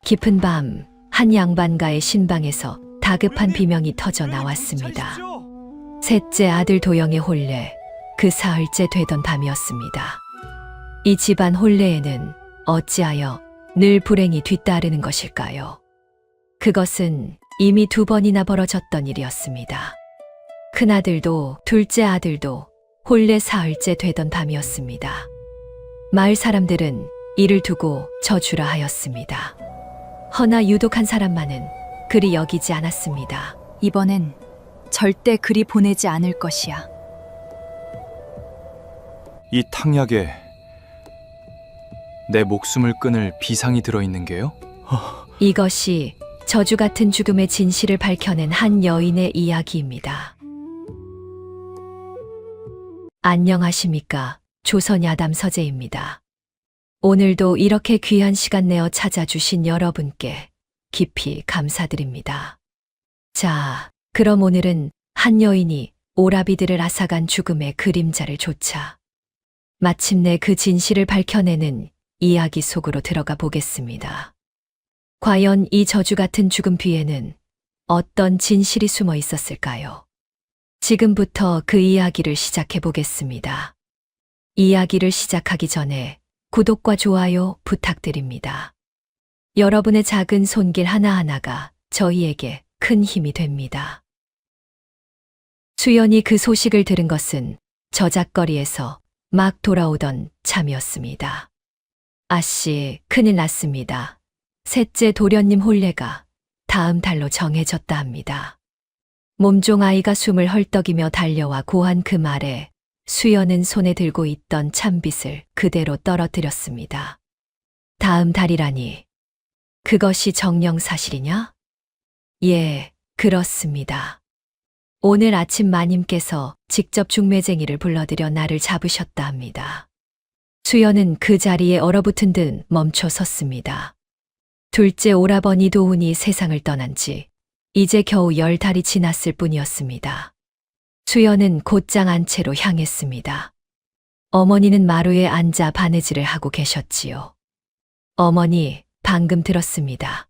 깊은 밤, 한 양반가의 신방에서 다급한 비명이 터져 나왔습니다. 셋째 아들 도영의 혼례, 그 사흘째 되던 밤이었습니다. 이 집안 혼례에는 어찌하여 늘 불행이 뒤따르는 것일까요? 그것은 이미 2번이나 벌어졌던 일이었습니다. 큰아들도 둘째 아들도 혼례 사흘째 되던 밤이었습니다. 마을 사람들은 이를 두고 저주라 하였습니다. 허나 유독 한 사람만은 그리 여기지 않았습니다. 이번엔 절대 그리 보내지 않을 것이야. 이 탕약에 내 목숨을 끊을 비상이 들어있는 게요? 이것이 저주 같은 죽음의 진실을 밝혀낸 한 여인의 이야기입니다. 안녕하십니까. 조선야담 서재입니다. 오늘도 이렇게 귀한 시간 내어 찾아주신 여러분께 깊이 감사드립니다. 자, 그럼 오늘은 한 여인이 오라비들을 앗아간 죽음의 그림자를 쫓아 마침내 그 진실을 밝혀내는 이야기 속으로 들어가 보겠습니다. 과연 이 저주 같은 죽음 뒤에는 어떤 진실이 숨어 있었을까요? 지금부터 그 이야기를 시작해 보겠습니다. 이야기를 시작하기 전에 구독과 좋아요 부탁드립니다. 여러분의 작은 손길 하나하나가 저희에게 큰 힘이 됩니다. 수연이 그 소식을 들은 것은 저작거리에서 막 돌아오던 참이었습니다. 아씨, 큰일 났습니다. 셋째 도련님 혼례가 다음 달로 정해졌다 합니다. 몸종 아이가 숨을 헐떡이며 달려와 고한 그 말에 수연은 손에 들고 있던 참빗을 그대로 떨어뜨렸습니다. 다음 달이라니, 그것이 정녕 사실이냐? 예, 그렇습니다. 오늘 아침 마님께서 직접 중매쟁이를 불러들여 나를 잡으셨다 합니다. 수연은 그 자리에 얼어붙은 듯 멈춰 섰습니다. 둘째 오라버니 도훈이 세상을 떠난 지 이제 겨우 10달이 지났을 뿐이었습니다. 수연은 곧장 안채로 향했습니다. 어머니는 마루에 앉아 바느질을 하고 계셨지요. 어머니, 방금 들었습니다.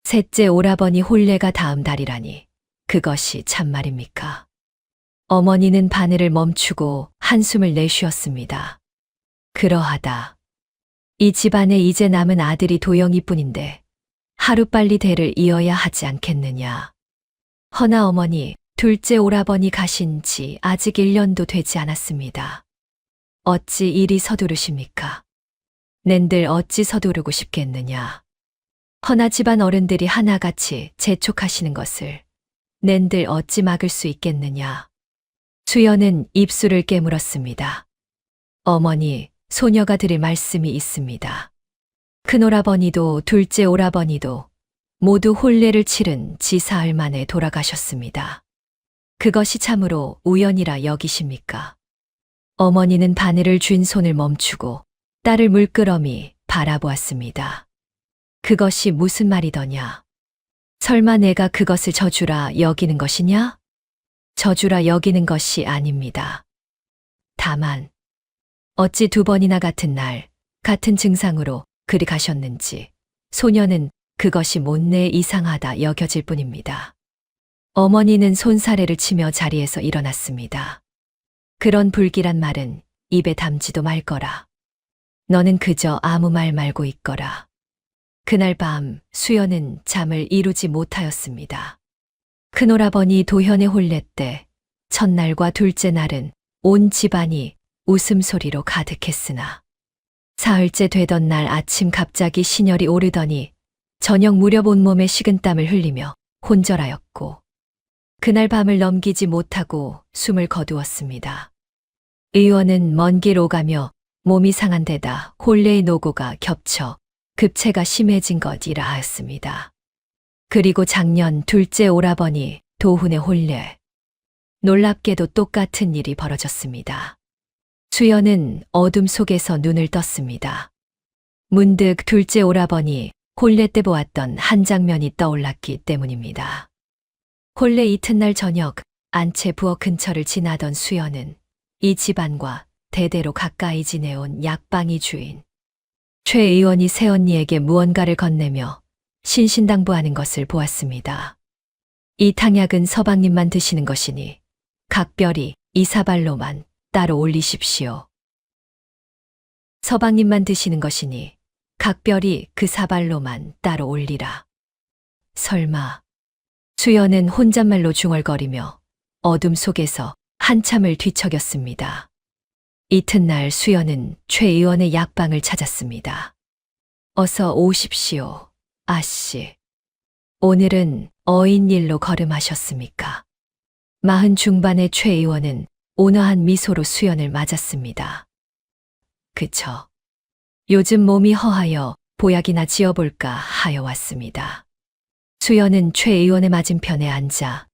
셋째 오라버니 혼례가 다음 달이라니, 그것이 참말입니까? 어머니는 바늘을 멈추고 한숨을 내쉬었습니다. 그러하다. 이 집안에 이제 남은 아들이 도영이뿐인데 하루빨리 대를 이어야 하지 않겠느냐. 허나 어머니, 둘째 오라버니 가신 지 아직 1년도 되지 않았습니다. 어찌 이리 서두르십니까? 낸들 어찌 서두르고 싶겠느냐. 허나 집안 어른들이 하나같이 재촉하시는 것을 낸들 어찌 막을 수 있겠느냐. 수연은 입술을 깨물었습니다. 어머니, 소녀가 드릴 말씀이 있습니다. 큰오라버니도 둘째 오라버니도 모두 혼례를 치른 지 사흘 만에 돌아가셨습니다. 그것이 참으로 우연이라 여기십니까? 어머니는 바늘을 쥔 손을 멈추고 딸을 물끄러미 바라보았습니다. 그것이 무슨 말이더냐? 설마 내가 그것을 저주라 여기는 것이냐? 저주라 여기는 것이 아닙니다. 다만 어찌 2번이나 같은 날 같은 증상으로 그리 가셨는지 소녀는 그것이 못내 이상하다 여겨질 뿐입니다. 어머니는 손사래를 치며 자리에서 일어났습니다. 그런 불길한 말은 입에 담지도 말 거라. 너는 그저 아무 말 말고 있거라. 그날 밤 수연은 잠을 이루지 못하였습니다. 큰오라버니 도현의 혼례 때 첫날과 둘째 날은 온 집안이 웃음소리로 가득했으나 사흘째 되던 날 아침 갑자기 신혈이 오르더니 저녁 무렵 온몸에 식은땀을 흘리며 혼절하였고 그날 밤을 넘기지 못하고 숨을 거두었습니다. 의원은 먼 길 오가며 몸이 상한 데다 혼례의 노고가 겹쳐 급체가 심해진 것이라 하였습니다. 그리고 작년 둘째 오라버니 도훈의 혼례. 놀랍게도 똑같은 일이 벌어졌습니다. 수연은 어둠 속에서 눈을 떴습니다. 문득 둘째 오라버니 혼례 때 보았던 한 장면이 떠올랐기 때문입니다. 혼례 이튿날 저녁 안채 부엌 근처를 지나던 수연은 이 집안과 대대로 가까이 지내온 약방이 주인 최 의원이 새언니에게 무언가를 건네며 신신당부하는 것을 보았습니다. 이 탕약은 서방님만 드시는 것이니 각별히 이 사발로만 따로 올리십시오. 서방님만 드시는 것이니 각별히 그 사발로만 따로 올리라. 설마. 수연은 혼잣말로 중얼거리며 어둠 속에서 한참을 뒤척였습니다. 이튿날 수연은 최 의원의 약방을 찾았습니다. 어서 오십시오, 아씨. 오늘은 어인일로 걸음하셨습니까? 40 중반의 최 의원은 온화한 미소로 수연을 맞았습니다. 그쵸. 요즘 몸이 허하여 보약이나 지어볼까 하여 왔습니다. 수연은 최 의원의 맞은편에 앉아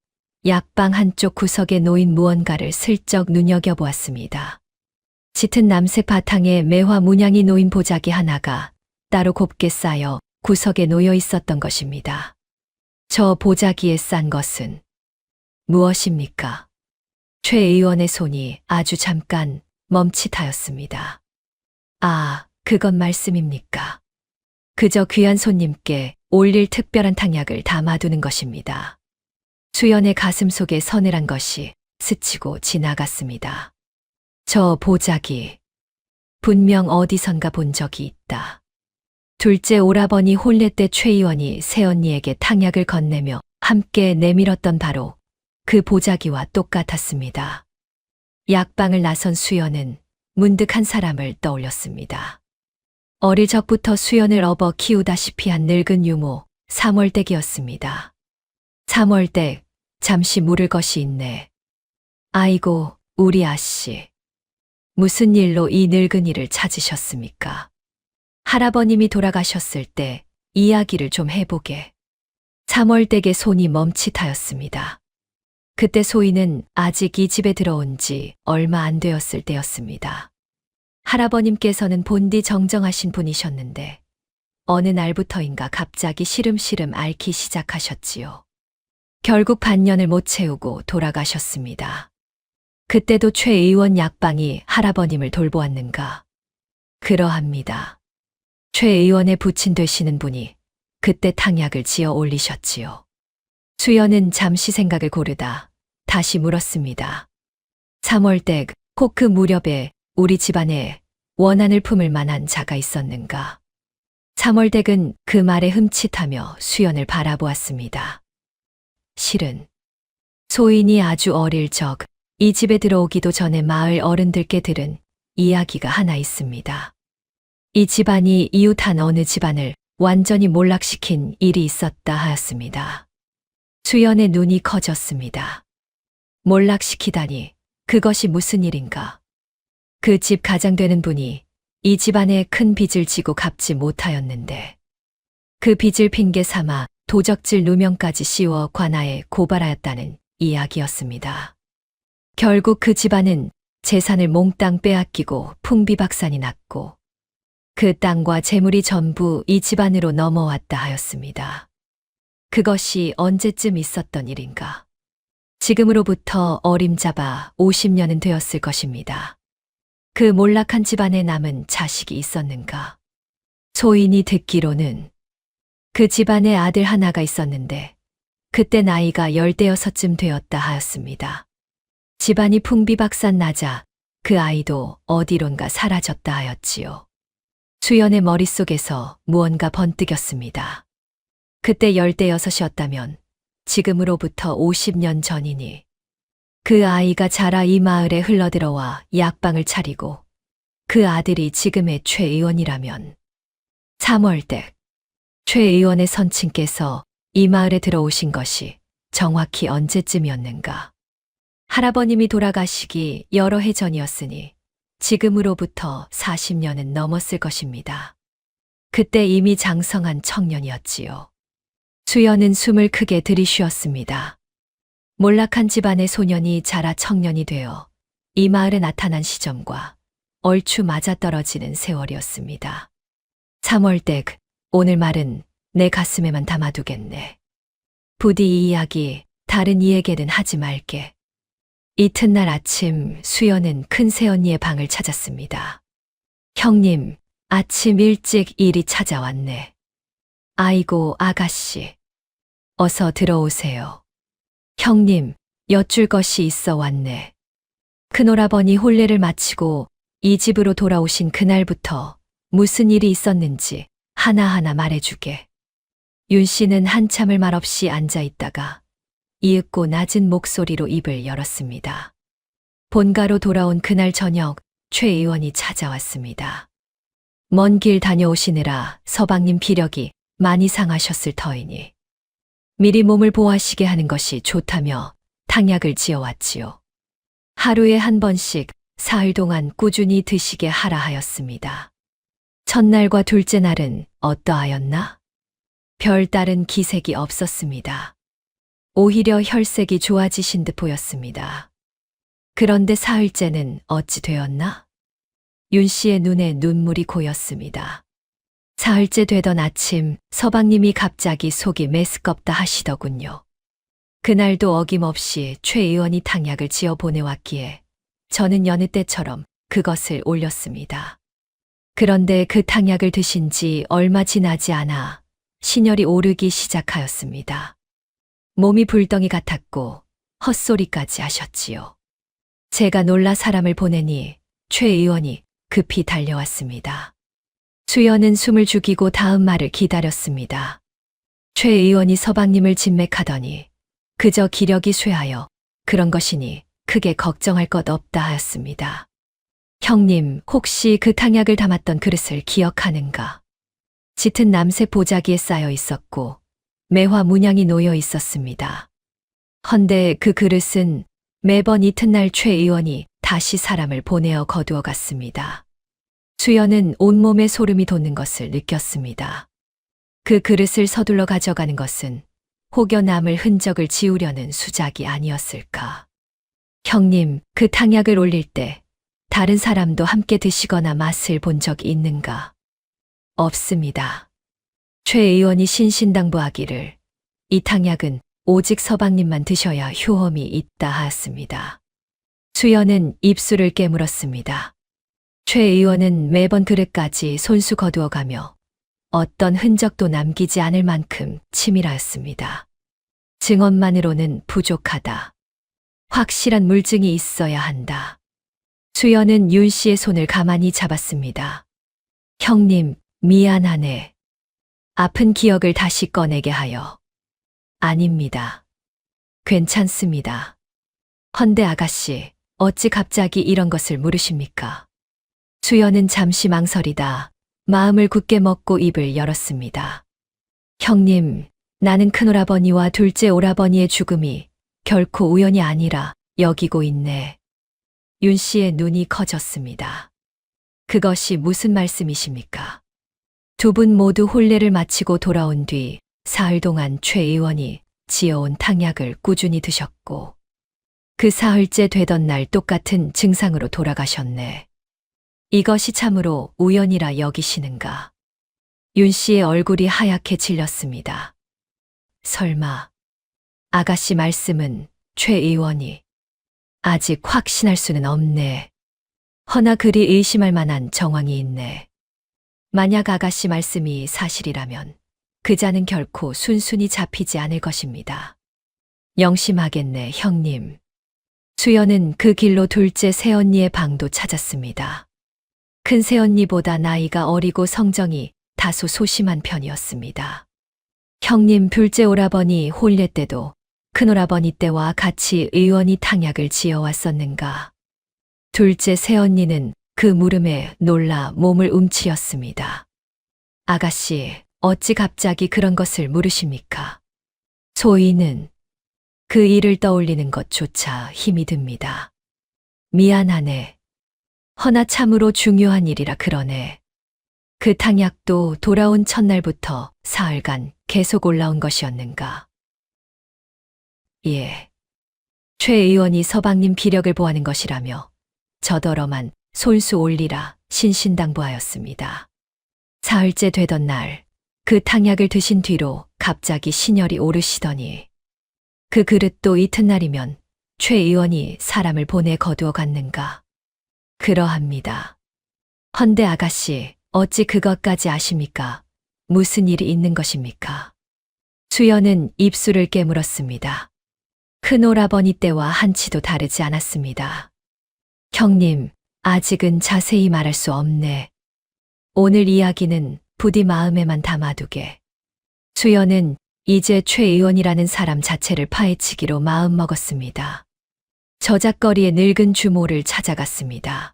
약방 한쪽 구석에 놓인 무언가를 슬쩍 눈여겨보았습니다. 짙은 남색 바탕에 매화 문양이 놓인 보자기 하나가 따로 곱게 쌓여 구석에 놓여 있었던 것입니다. 저 보자기에 싼 것은 무엇입니까? 최 의원의 손이 아주 잠깐 멈칫하였습니다. 아, 그것 말씀입니까? 그저 귀한 손님께 올릴 특별한 탕약을 담아두는 것입니다. 수연의 가슴 속에 서늘한 것이 스치고 지나갔습니다. 저 보자기, 분명 어디선가 본 적이 있다. 둘째 오라버니 혼례 때 최 의원이 새언니에게 탕약을 건네며 함께 내밀었던 바로 그 보자기와 똑같았습니다. 약방을 나선 수연은 문득 한 사람을 떠올렸습니다. 어릴 적부터 수연을 업어 키우다시피 한 늙은 유모 삼월댁이었습니다. 삼월댁, 잠시 물을 것이 있네. 아이고, 우리 아씨. 무슨 일로 이 늙은이를 찾으셨습니까? 할아버님이 돌아가셨을 때 이야기를 좀 해보게. 삼월댁의 손이 멈칫하였습니다. 그때 소인은 아직 이 집에 들어온 지 얼마 안 되었을 때였습니다. 할아버님께서는 본디 정정하신 분이셨는데 어느 날부터인가 갑자기 시름시름 앓기 시작하셨지요. 결국 반년을 못 채우고 돌아가셨습니다. 그때도 최 의원 약방이 할아버님을 돌보았는가? 그러합니다. 최 의원의 부친 되시는 분이 그때 탕약을 지어 올리셨지요. 수연은 잠시 생각을 고르다 다시 물었습니다. 3월댁, 혹 그 무렵에 우리 집안에 원한을 품을 만한 자가 있었는가? 3월댁은 그 말에 흠칫하며 수연을 바라보았습니다. 실은 소인이 아주 어릴 적 이 집에 들어오기도 전에 마을 어른들께 들은 이야기가 하나 있습니다. 이 집안이 이웃 한 어느 집안을 완전히 몰락시킨 일이 있었다 하였습니다. 수연의 눈이 커졌습니다. 몰락시키다니 그것이 무슨 일인가? 그 집 가장 되는 분이 이 집안에 큰 빚을 지고 갚지 못하였는데 그 빚을 핑계 삼아 도적질 누명까지 씌워 관아에 고발하였다는 이야기였습니다. 결국 그 집안은 재산을 몽땅 빼앗기고 풍비박산이 났고 그 땅과 재물이 전부 이 집안으로 넘어왔다 하였습니다. 그것이 언제쯤 있었던 일인가? 지금으로부터 어림잡아 50년은 되었을 것입니다. 그 몰락한 집안에 남은 자식이 있었는가? 소인이 듣기로는 그 집안에 아들 하나가 있었는데 그때 나이가 16쯤 되었다 하였습니다. 집안이 풍비박산 나자 그 아이도 어디론가 사라졌다 하였지요. 수연의 머릿속에서 무언가 번뜩였습니다. 그때 16이었다면 지금으로부터 50년 전이니 그 아이가 자라 이 마을에 흘러들어와 약방을 차리고 그 아들이 지금의 최 의원이라면 3월댁, 최 의원의 선친께서 이 마을에 들어오신 것이 정확히 언제쯤이었는가? 할아버님이 돌아가시기 여러 해 전이었으니 지금으로부터 40년은 넘었을 것입니다. 그때 이미 장성한 청년이었지요. 수연은 숨을 크게 들이쉬었습니다. 몰락한 집안의 소년이 자라 청년이 되어 이 마을에 나타난 시점과 얼추 맞아떨어지는 세월이었습니다. 3월댁, 오늘 말은 내 가슴에만 담아두겠네. 부디 이 이야기 다른 이에게는 하지 말게. 이튿날 아침 수연은 큰 새언니의 방을 찾았습니다. 형님, 아침 일찍 일이 찾아왔네. 아이고, 아가씨. 어서 들어오세요. 형님, 여쭐 것이 있어 왔네. 큰오라버니 혼례를 마치고 이 집으로 돌아오신 그날부터 무슨 일이 있었는지 하나하나 말해주게. 윤 씨는 한참을 말없이 앉아 있다가 이윽고 낮은 목소리로 입을 열었습니다. 본가로 돌아온 그날 저녁 최 의원이 찾아왔습니다. 먼 길 다녀오시느라 서방님 기력이 많이 상하셨을 터이니 미리 몸을 보호하시게 하는 것이 좋다며 탕약을 지어왔지요. 하루에 한 번씩 사흘 동안 꾸준히 드시게 하라 하였습니다. 첫날과 둘째 날은 어떠하였나? 별다른 기색이 없었습니다. 오히려 혈색이 좋아지신 듯 보였습니다. 그런데 사흘째는 어찌 되었나? 윤 씨의 눈에 눈물이 고였습니다. 사흘째 되던 아침 서방님이 갑자기 속이 메스껍다 하시더군요. 그날도 어김없이 최 의원이 탕약을 지어 보내왔기에 저는 여느 때처럼 그것을 올렸습니다. 그런데 그 탕약을 드신 지 얼마 지나지 않아 신혈이 오르기 시작하였습니다. 몸이 불덩이 같았고 헛소리까지 하셨지요. 제가 놀라 사람을 보내니 최 의원이 급히 달려왔습니다. 수연은 숨을 죽이고 다음 말을 기다렸습니다. 최 의원이 서방님을 진맥하더니 그저 기력이 쇠하여 그런 것이니 크게 걱정할 것 없다 하였습니다. 형님, 혹시 그 탕약을 담았던 그릇을 기억하는가? 짙은 남색 보자기에 쌓여 있었고 매화 문양이 놓여 있었습니다. 헌데 그 그릇은 매번 이튿날 최 의원이 다시 사람을 보내어 거두어 갔습니다. 수연은 온몸에 소름이 돋는 것을 느꼈습니다. 그 그릇을 서둘러 가져가는 것은 혹여 남을 흔적을 지우려는 수작이 아니었을까. 형님, 그 탕약을 올릴 때 다른 사람도 함께 드시거나 맛을 본 적이 있는가? 없습니다. 최 의원이 신신당부하기를 이 탕약은 오직 서방님만 드셔야 효험이 있다 하였습니다. 수연은 입술을 깨물었습니다. 최 의원은 매번 그릇까지 손수 거두어가며 어떤 흔적도 남기지 않을 만큼 치밀하였습니다. 증언만으로는 부족하다. 확실한 물증이 있어야 한다. 수연은 윤 씨의 손을 가만히 잡았습니다. 형님, 미안하네. 아픈 기억을 다시 꺼내게 하여. 아닙니다. 괜찮습니다. 헌데 아가씨, 어찌 갑자기 이런 것을 물으십니까? 수연은 잠시 망설이다 마음을 굳게 먹고 입을 열었습니다. 형님, 나는 큰오라버니와 둘째 오라버니의 죽음이 결코 우연이 아니라 여기고 있네. 윤 씨의 눈이 커졌습니다. 그것이 무슨 말씀이십니까? 두 분 모두 혼례를 마치고 돌아온 뒤 사흘 동안 최 의원이 지어온 탕약을 꾸준히 드셨고 그 사흘째 되던 날 똑같은 증상으로 돌아가셨네. 이것이 참으로 우연이라 여기시는가? 윤 씨의 얼굴이 하얗게 질렸습니다. 설마 아가씨 말씀은 최 의원이 아직 확신할 수는 없네. 허나 그리 의심할 만한 정황이 있네. 만약 아가씨 말씀이 사실이라면 그자는 결코 순순히 잡히지 않을 것입니다. 영심하겠네, 형님. 수연은 그 길로 둘째 새언니의 방도 찾았습니다. 큰 새언니보다 나이가 어리고 성정이 다소 소심한 편이었습니다. 형님, 둘째 오라버니 혼례 때도 큰오라버니 때와 같이 의원이 탕약을 지어왔었는가? 둘째 새언니는 그 물음에 놀라 몸을 움츠렸습니다. 아가씨, 어찌 갑자기 그런 것을 물으십니까? 소희는 그 일을 떠올리는 것조차 힘이 듭니다. 미안하네. 허나 참으로 중요한 일이라 그러네. 그 탕약도 돌아온 첫날부터 사흘간 계속 올라온 것이었는가? 예. 최 의원이 서방님 기력을 보하는 것이라며 저더러만 손수 올리라 신신당부하였습니다. 사흘째 되던 날 그 탕약을 드신 뒤로 갑자기 신혈이 오르시더니 그 그릇도 이튿날이면 최 의원이 사람을 보내 거두어 갔는가? 그러합니다. 헌데 아가씨, 어찌 그것까지 아십니까? 무슨 일이 있는 것입니까? 수연은 입술을 깨물었습니다. 큰오라버니 때와 한치도 다르지 않았습니다. 형님, 아직은 자세히 말할 수 없네. 오늘 이야기는 부디 마음에만 담아두게. 수연은 이제 최 의원이라는 사람 자체를 파헤치기로 마음먹었습니다. 저작거리의 늙은 주모를 찾아갔습니다.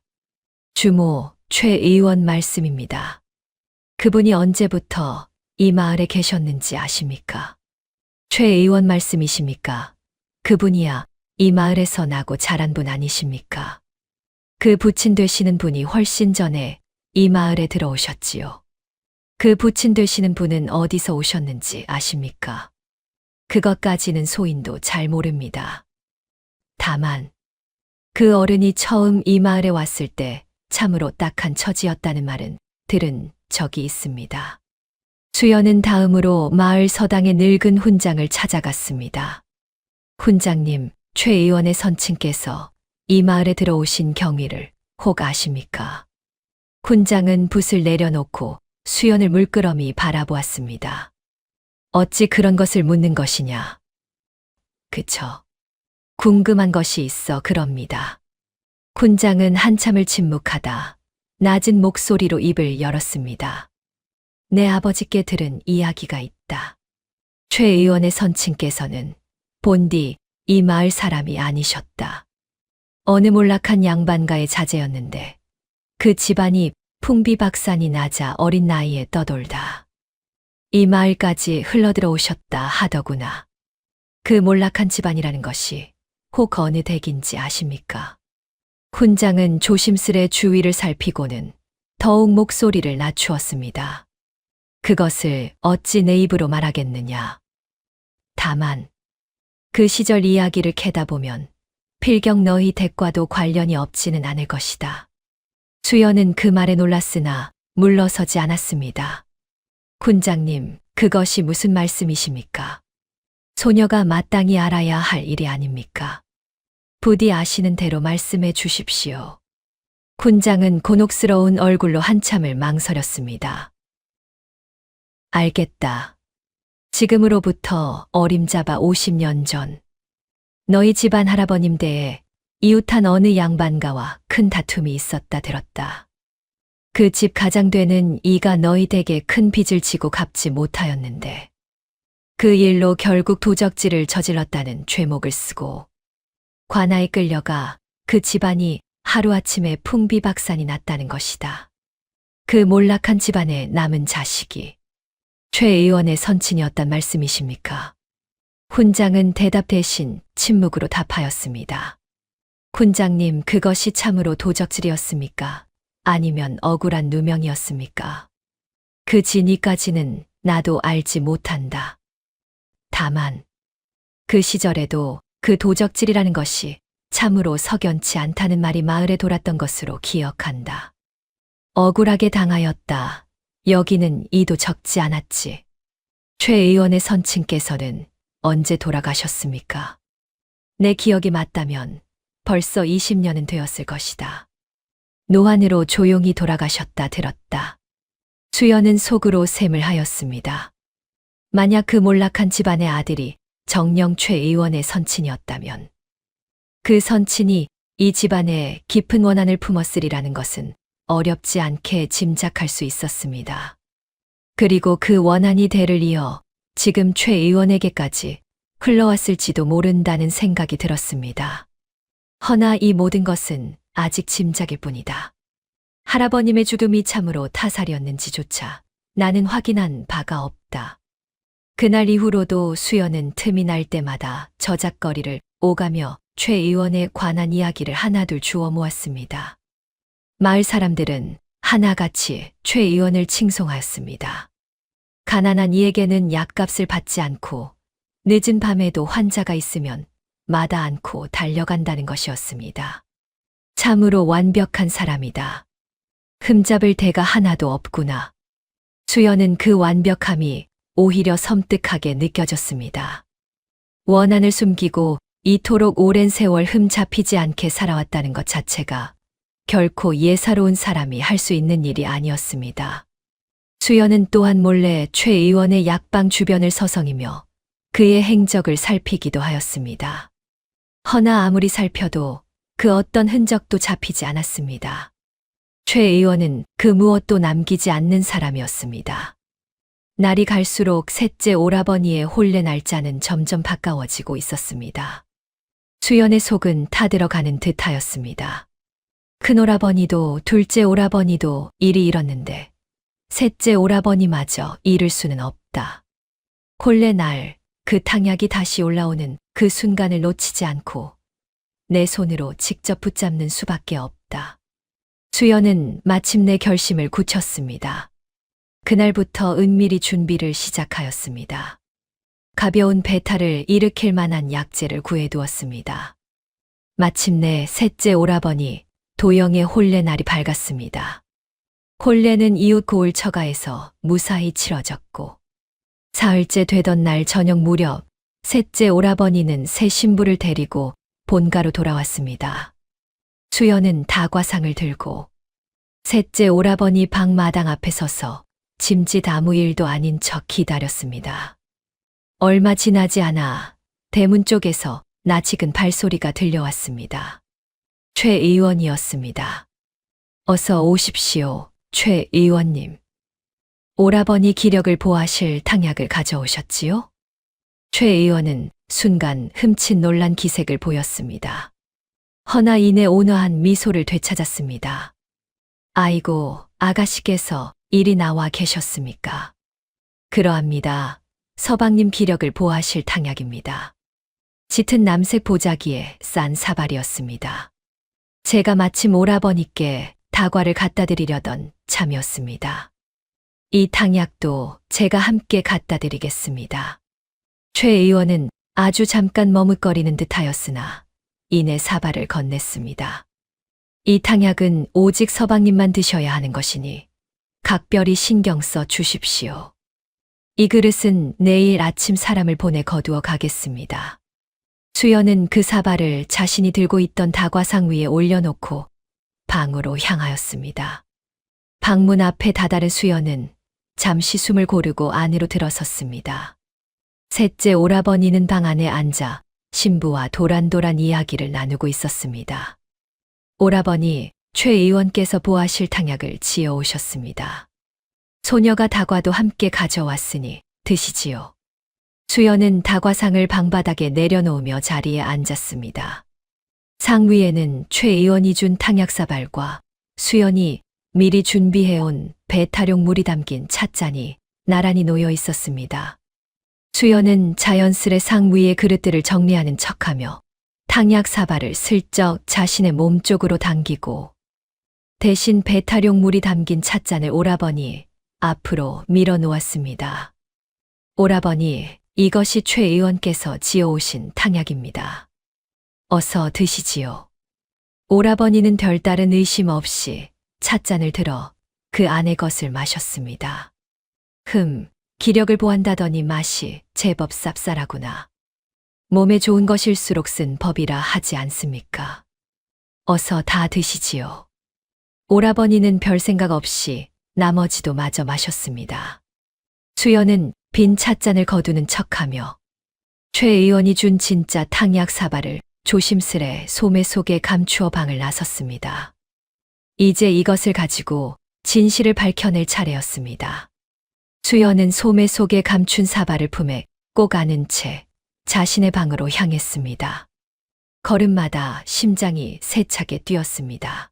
주모, 최 의원 말씀입니다. 그분이 언제부터 이 마을에 계셨는지 아십니까? 최 의원 말씀이십니까? 그분이야 이 마을에서 나고 자란 분 아니십니까? 그 부친 되시는 분이 훨씬 전에 이 마을에 들어오셨지요. 그 부친 되시는 분은 어디서 오셨는지 아십니까? 그것까지는 소인도 잘 모릅니다. 다만 그 어른이 처음 이 마을에 왔을 때 참으로 딱한 처지였다는 말은 들은 적이 있습니다. 수연은 다음으로 마을 서당의 늙은 훈장을 찾아갔습니다. 훈장님, 최 의원의 선친께서 이 마을에 들어오신 경위를 혹 아십니까? 훈장은 붓을 내려놓고 수연을 물끄러미 바라보았습니다. 어찌 그런 것을 묻는 것이냐? 그쵸. 궁금한 것이 있어 그럽니다. 훈장은 한참을 침묵하다 낮은 목소리로 입을 열었습니다. 내 아버지께 들은 이야기가 있다. 최 의원의 선친께서는 본디 이 마을 사람이 아니셨다. 어느 몰락한 양반가의 자제였는데 그 집안이 풍비박산이 나자 어린 나이에 떠돌다 이 마을까지 흘러들어오셨다 하더구나. 그 몰락한 집안이라는 것이 혹 어느 댁인지 아십니까? 훈장은 조심스레 주위를 살피고는 더욱 목소리를 낮추었습니다. 그것을 어찌 내 입으로 말하겠느냐. 다만 그 시절 이야기를 캐다 보면 필경 너희 댁과도 관련이 없지는 않을 것이다. 수연은 그 말에 놀랐으나 물러서지 않았습니다. 훈장님, 그것이 무슨 말씀이십니까? 소녀가 마땅히 알아야 할 일이 아닙니까? 부디 아시는 대로 말씀해 주십시오. 훈장은 곤혹스러운 얼굴로 한참을 망설였습니다. 알겠다. 지금으로부터 어림잡아 50년 전 너희 집안 할아버님 댁에 이웃한 어느 양반가와 큰 다툼이 있었다 들었다. 그 집 가장되는 이가 너희 댁에 큰 빚을 지고 갚지 못하였는데 그 일로 결국 도적질을 저질렀다는 죄목을 쓰고 관아에 끌려가 그 집안이 하루아침에 풍비박산이 났다는 것이다. 그 몰락한 집안에 남은 자식이 최 의원의 선친이었단 말씀이십니까? 훈장은 대답 대신 침묵으로 답하였습니다. 훈장님, 그것이 참으로 도적질이었습니까? 아니면 억울한 누명이었습니까? 그 진위까지는 나도 알지 못한다. 다만 그 시절에도 그 도적질이라는 것이 참으로 석연치 않다는 말이 마을에 돌았던 것으로 기억한다. 억울하게 당하였다. 여기는 이도 적지 않았지. 최 의원의 선친께서는 언제 돌아가셨습니까? 내 기억이 맞다면 벌써 20년은 되었을 것이다. 노환으로 조용히 돌아가셨다 들었다. 수연은 속으로 셈을 하였습니다. 만약 그 몰락한 집안의 아들이 정녕 최 의원의 선친이었다면 그 선친이 이 집안에 깊은 원한을 품었으리라는 것은 어렵지 않게 짐작할 수 있었습니다. 그리고 그 원한이 대를 이어 지금 최 의원에게까지 흘러왔을지도 모른다는 생각이 들었습니다. 허나 이 모든 것은 아직 짐작일 뿐이다. 할아버님의 죽음이 참으로 타살이었는지조차 나는 확인한 바가 없다. 그날 이후로도 수연은 틈이 날 때마다 저작거리를 오가며 최 의원에 관한 이야기를 하나둘 주워 모았습니다. 마을 사람들은 하나같이 최 의원을 칭송하였습니다. 가난한 이에게는 약값을 받지 않고 늦은 밤에도 환자가 있으면 마다 않고 달려간다는 것이었습니다. 참으로 완벽한 사람이다. 흠잡을 데가 하나도 없구나. 수연은 그 완벽함이 오히려 섬뜩하게 느껴졌습니다. 원한을 숨기고 이토록 오랜 세월 흠잡히지 않게 살아왔다는 것 자체가 결코 예사로운 사람이 할 수 있는 일이 아니었습니다. 수연은 또한 몰래 최 의원의 약방 주변을 서성이며 그의 행적을 살피기도 하였습니다. 허나 아무리 살펴도 그 어떤 흔적도 잡히지 않았습니다. 최 의원은 그 무엇도 남기지 않는 사람이었습니다. 날이 갈수록 셋째 오라버니의 혼례 날짜는 점점 가까워지고 있었습니다. 수연의 속은 타들어가는 듯하였습니다. 큰 오라버니도 둘째 오라버니도 일이 잃었는데 셋째 오라버니마저 잃을 수는 없다. 혼례 날 그 탕약이 다시 올라오는 그 순간을 놓치지 않고 내 손으로 직접 붙잡는 수밖에 없다. 수연은 마침내 결심을 굳혔습니다. 그날부터 은밀히 준비를 시작하였습니다. 가벼운 배탈을 일으킬 만한 약재를 구해두었습니다. 마침내 셋째 오라버니 도영의 혼례 날이 밝았습니다. 혼례는 이웃 고을 처가에서 무사히 치러졌고 사흘째 되던 날 저녁 무렵 셋째 오라버니는 새 신부를 데리고 본가로 돌아왔습니다. 수연은 다과상을 들고 셋째 오라버니 방 마당 앞에 서서 짐짓 아무 일도 아닌 척 기다렸습니다. 얼마 지나지 않아 대문 쪽에서 낯익은 발소리가 들려왔습니다. 최 의원이었습니다. 어서 오십시오, 최 의원님. 오라버니 기력을 보하실 탕약을 가져오셨지요? 최 의원은 순간 흠칫 놀란 기색을 보였습니다. 허나 이내 온화한 미소를 되찾았습니다. 아이고, 아가씨께서 이리 나와 계셨습니까? 그러합니다. 서방님 기력을 보하실 탕약입니다. 짙은 남색 보자기에 싼 사발이었습니다. 제가 마침 오라버니께 다과를 갖다 드리려던 참이었습니다. 이 탕약도 제가 함께 갖다 드리겠습니다. 최 의원은 아주 잠깐 머뭇거리는 듯하였으나 이내 사발을 건넸습니다. 이 탕약은 오직 서방님만 드셔야 하는 것이니 각별히 신경 써 주십시오. 이 그릇은 내일 아침 사람을 보내 거두어 가겠습니다. 수연은 그 사발을 자신이 들고 있던 다과상 위에 올려놓고 방으로 향하였습니다. 방문 앞에 다다른 수연은 잠시 숨을 고르고 안으로 들어섰습니다. 셋째 오라버니는 방 안에 앉아 신부와 도란도란 이야기를 나누고 있었습니다. 오라버니, 최 의원께서 보하실 탕약을 지어 오셨습니다. 소녀가 다과도 함께 가져왔으니 드시지요. 수연은 다과상을 방바닥에 내려놓으며 자리에 앉았습니다. 상 위에는 최 의원이 준 탕약사발과 수연이 미리 준비해온 배탈용 물이 담긴 찻잔이 나란히 놓여 있었습니다. 수연은 자연스레 상 위의 그릇들을 정리하는 척하며 탕약 사발을 슬쩍 자신의 몸 쪽으로 당기고 대신 배탈용 물이 담긴 찻잔을 오라버니 앞으로 밀어 놓았습니다. 오라버니, 이것이 최 의원께서 지어오신 탕약입니다. 어서 드시지요. 오라버니는 별다른 의심 없이 찻잔을 들어 그 안의 것을 마셨습니다. 기력을 보한다더니 맛이 제법 쌉쌀하구나. 몸에 좋은 것일수록 쓴 법이라 하지 않습니까? 어서 다 드시지요. 오라버니는 별 생각 없이 나머지도 마저 마셨습니다. 수연은 빈 찻잔을 거두는 척하며 최 의원이 준 진짜 탕약 사발을 조심스레 소매 속에 감추어 방을 나섰습니다. 이제 이것을 가지고 진실을 밝혀낼 차례였습니다. 수연은 소매 속에 감춘 사발을 품에 꼭 안은 채 자신의 방으로 향했습니다. 걸음마다 심장이 세차게 뛰었습니다.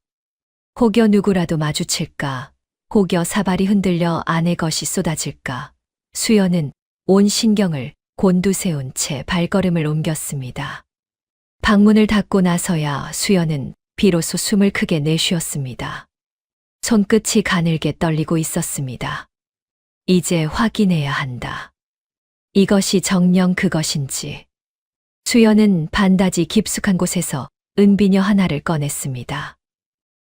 혹여 누구라도 마주칠까, 혹여 사발이 흔들려 안의 것이 쏟아질까, 수연은 온 신경을 곤두세운 채 발걸음을 옮겼습니다. 방문을 닫고 나서야 수연은 비로소 숨을 크게 내쉬었습니다. 손끝이 가늘게 떨리고 있었습니다. 이제 확인해야 한다. 이것이 정녕 그것인지. 수연은 반다지 깊숙한 곳에서 은비녀 하나를 꺼냈습니다.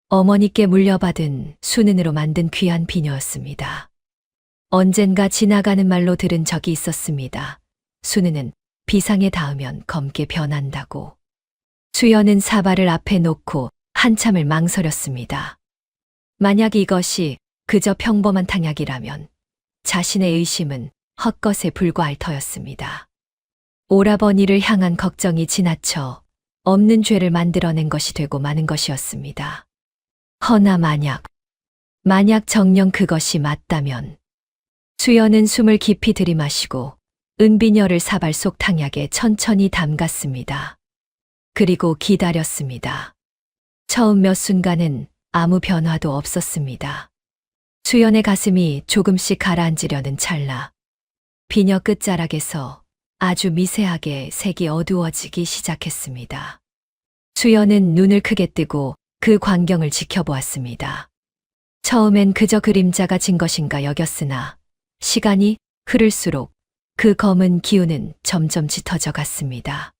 어머니께 물려받은 수는으로 만든 귀한 비녀였습니다. 언젠가 지나가는 말로 들은 적이 있었습니다. 수는은 비상에 닿으면 검게 변한다고. 수연은 사발을 앞에 놓고 한참을 망설였습니다. 만약 이것이 그저 평범한 탕약이라면 자신의 의심은 헛것에 불과할 터였습니다. 오라버니를 향한 걱정이 지나쳐 없는 죄를 만들어낸 것이 되고 마는 것이었습니다. 허나 만약 정녕 그것이 맞다면 수연은 숨을 깊이 들이마시고 은비녀를 사발 속 탕약에 천천히 담갔습니다. 그리고 기다렸습니다. 처음 몇 순간은 아무 변화도 없었습니다. 수연의 가슴이 조금씩 가라앉으려는 찰나 비녀 끝자락에서 아주 미세하게 색이 어두워지기 시작했습니다. 수연은 눈을 크게 뜨고 그 광경을 지켜보았습니다. 처음엔 그저 그림자가 진 것인가 여겼으나 시간이 흐를수록 그 검은 기운은 점점 짙어져 갔습니다.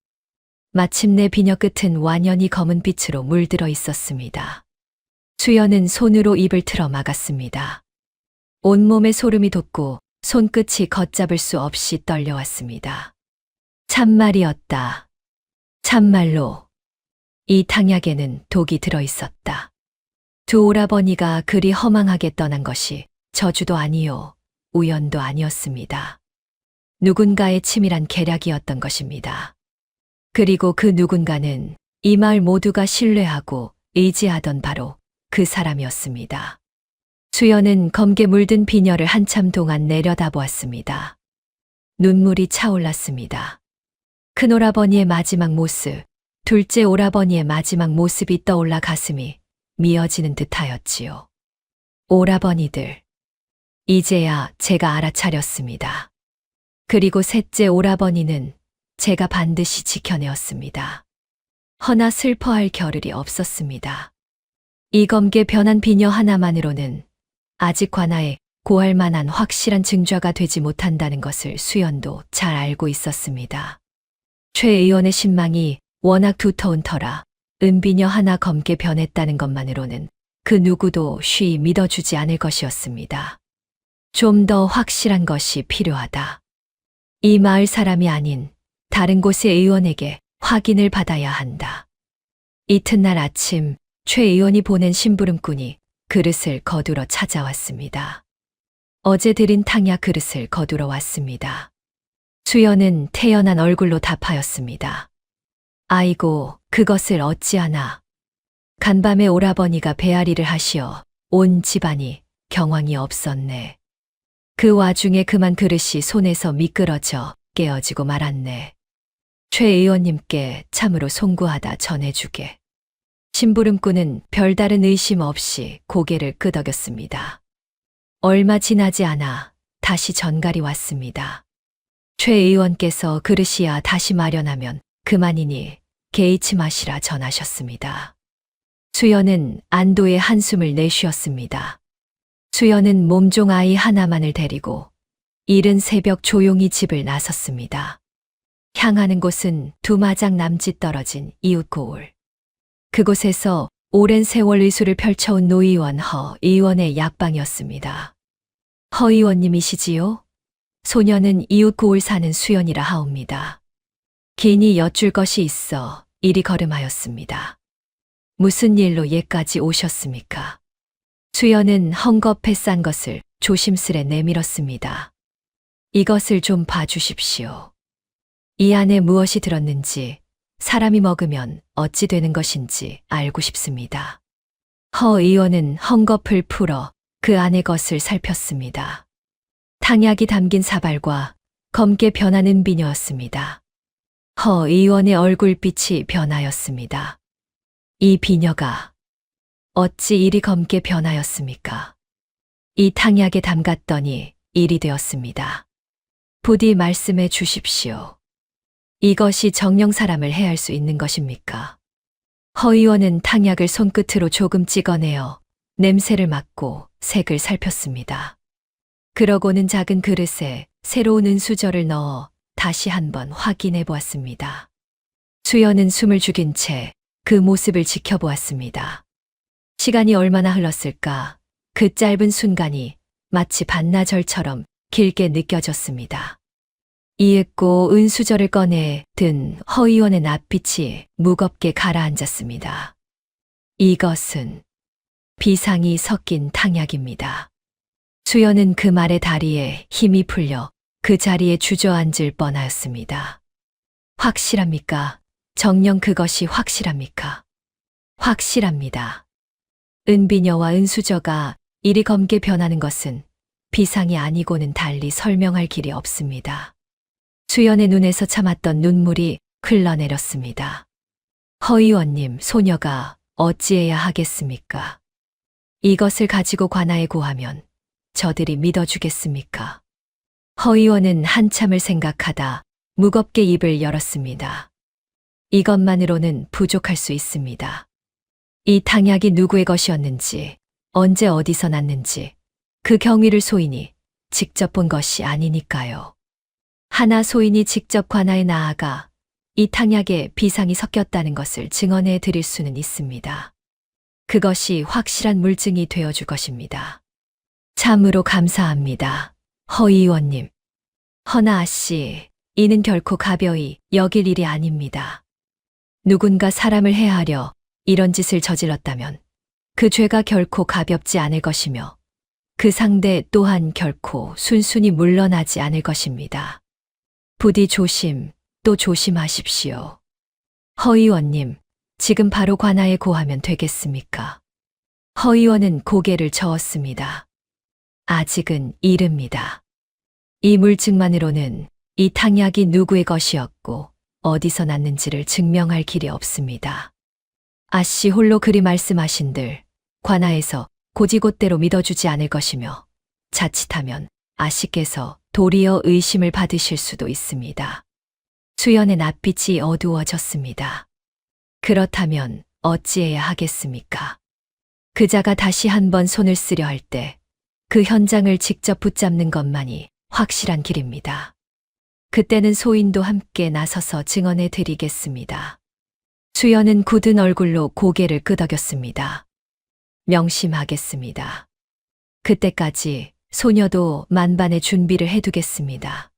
마침내 비녀 끝은 완연히 검은 빛으로 물들어 있었습니다. 수연은 손으로 입을 틀어 막았습니다. 온몸에 소름이 돋고 손끝이 걷잡을 수 없이 떨려왔습니다. 참말이었다. 참말로 이 탕약에는 독이 들어 있었다. 두 오라버니가 그리 허망하게 떠난 것이 저주도 아니요, 우연도 아니었습니다. 누군가의 치밀한 계략이었던 것입니다. 그리고 그 누군가는 이 마을 모두가 신뢰하고 의지하던 바로 그 사람이었습니다. 수연은 검게 물든 비녀를 한참 동안 내려다보았습니다. 눈물이 차올랐습니다. 큰오라버니의 마지막 모습, 둘째 오라버니의 마지막 모습이 떠올라 가슴이 미어지는 듯하였지요. 오라버니들, 이제야 제가 알아차렸습니다. 그리고 셋째 오라버니는 제가 반드시 지켜내었습니다. 허나 슬퍼할 겨를이 없었습니다. 이 검게 변한 비녀 하나만으로는 아직 관아에 고할 만한 확실한 증거가 되지 못한다는 것을 수연도 잘 알고 있었습니다. 최 의원의 신망이 워낙 두터운 터라 은비녀 하나 검게 변했다는 것만으로는 그 누구도 쉬이 믿어주지 않을 것이었습니다. 좀 더 확실한 것이 필요하다. 이 마을 사람이 아닌 다른 곳의 의원에게 확인을 받아야 한다. 이튿날 아침 최 의원이 보낸 심부름꾼이 그릇을 거두러 찾아왔습니다. 어제 드린 탕약 그릇을 거두러 왔습니다. 수연은 태연한 얼굴로 답하였습니다. 아이고, 그것을 어찌하나. 간밤에 오라버니가 배앓이를 하시어 온 집안이 경황이 없었네. 그 와중에 그만 그릇이 손에서 미끄러져 깨어지고 말았네. 최 의원님께 참으로 송구하다 전해주게. 심부름꾼은 별다른 의심 없이 고개를 끄덕였습니다. 얼마 지나지 않아 다시 전갈이 왔습니다. 최 의원께서 그릇이야 다시 마련하면 그만이니 개의치 마시라 전하셨습니다. 수연은 안도의 한숨을 내쉬었습니다. 수연은 몸종 아이 하나만을 데리고 이른 새벽 조용히 집을 나섰습니다. 향하는 곳은 두마장 남짓 떨어진 이웃 고을. 그곳에서 오랜 세월 의술을 펼쳐온 노의원 허 의원의 약방이었습니다. 허 의원님이시지요? 소녀는 이웃 고을 사는 수연이라 하옵니다. 긴히 여쭐 것이 있어 이리 걸음하였습니다. 무슨 일로 예까지 오셨습니까? 수연은 헝겊에 싼 것을 조심스레 내밀었습니다. 이것을 좀 봐주십시오. 이 안에 무엇이 들었는지, 사람이 먹으면 어찌 되는 것인지 알고 싶습니다. 허 의원은 헝겊을 풀어 그 안의 것을 살폈습니다. 탕약이 담긴 사발과 검게 변하는 비녀였습니다. 허 의원의 얼굴빛이 변하였습니다. 이 비녀가 어찌 이리 검게 변하였습니까? 이 탕약에 담갔더니 일이 되었습니다. 부디 말씀해 주십시오. 이것이 정령 사람을 해할 수 있는 것입니까? 허 의원은 탕약을 손끝으로 조금 찍어내어 냄새를 맡고 색을 살폈습니다. 그러고는 작은 그릇에 새로운 은수저를 넣어 다시 한번 확인해 보았습니다. 수연은 숨을 죽인 채 그 모습을 지켜보았습니다. 시간이 얼마나 흘렀을까? 그 짧은 순간이 마치 반나절처럼 길게 느껴졌습니다. 이윽고 은수저를 꺼내 든 허 의원의 낯빛이 무겁게 가라앉았습니다. 이것은 비상이 섞인 탕약입니다. 수연은 그 말에 다리에 힘이 풀려 그 자리에 주저앉을 뻔하였습니다. 확실합니까? 정녕 그것이 확실합니까? 확실합니다. 은비녀와 은수저가 이리 검게 변하는 것은 비상이 아니고는 달리 설명할 길이 없습니다. 수연의 눈에서 참았던 눈물이 흘러내렸습니다. 허 의원님, 소녀가 어찌해야 하겠습니까? 이것을 가지고 관아에 고하면 저들이 믿어주겠습니까? 허 의원은 한참을 생각하다 무겁게 입을 열었습니다. 이것만으로는 부족할 수 있습니다. 이 탕약이 누구의 것이었는지, 언제 어디서 났는지 그 경위를 소인이 직접 본 것이 아니니까요. 하나 소인이 직접 관아에 나아가 이 탕약에 비상이 섞였다는 것을 증언해 드릴 수는 있습니다. 그것이 확실한 물증이 되어줄 것입니다. 참으로 감사합니다. 허 의원님. 허나 씨, 이는 결코 가벼이 여길 일이 아닙니다. 누군가 사람을 해하려 이런 짓을 저질렀다면 그 죄가 결코 가볍지 않을 것이며 그 상대 또한 결코 순순히 물러나지 않을 것입니다. 부디 조심 또 조심하십시오. 허 의원님, 지금 바로 관아에 고하면 되겠습니까? 허 의원은 고개를 저었습니다. 아직은 이릅니다. 이 물증만으로는 이 탕약이 누구의 것이었고 어디서 났는지를 증명할 길이 없습니다. 아씨 홀로 그리 말씀하신들 관아에서 고지곳대로 믿어주지 않을 것이며 자칫하면 아씨께서 도리어 의심을 받으실 수도 있습니다. 수연의 낯빛이 어두워졌습니다. 그렇다면 어찌해야 하겠습니까? 그자가 다시 한번 손을 쓰려 할 때 그 현장을 직접 붙잡는 것만이 확실한 길입니다. 그때는 소인도 함께 나서서 증언해 드리겠습니다. 수연은 굳은 얼굴로 고개를 끄덕였습니다. 명심하겠습니다. 그때까지 소녀도 만반의 준비를 해두겠습니다.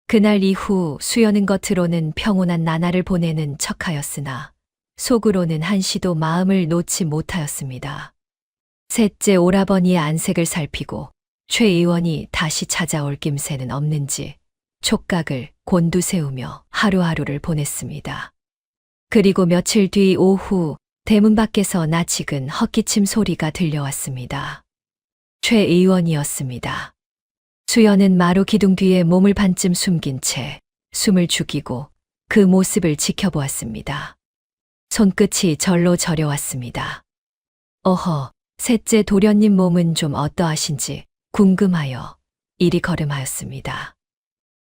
그날 이후 수연은 겉으로는 평온한 나날을 보내는 척하였으나 속으로는 한시도 마음을 놓지 못하였습니다. 셋째 오라버니의 안색을 살피고 최 의원이 다시 찾아올 낌새는 없는지 촉각을 곤두세우며 하루하루를 보냈습니다. 그리고 며칠 뒤 오후 대문 밖에서 낯익은 헛기침 소리가 들려왔습니다. 최 의원이었습니다. 수연은 마루 기둥 뒤에 몸을 반쯤 숨긴 채 숨을 죽이고 그 모습을 지켜보았습니다. 손끝이 절로 저려왔습니다. 어허, 셋째 도련님 몸은 좀 어떠하신지 궁금하여 이리 걸음하였습니다.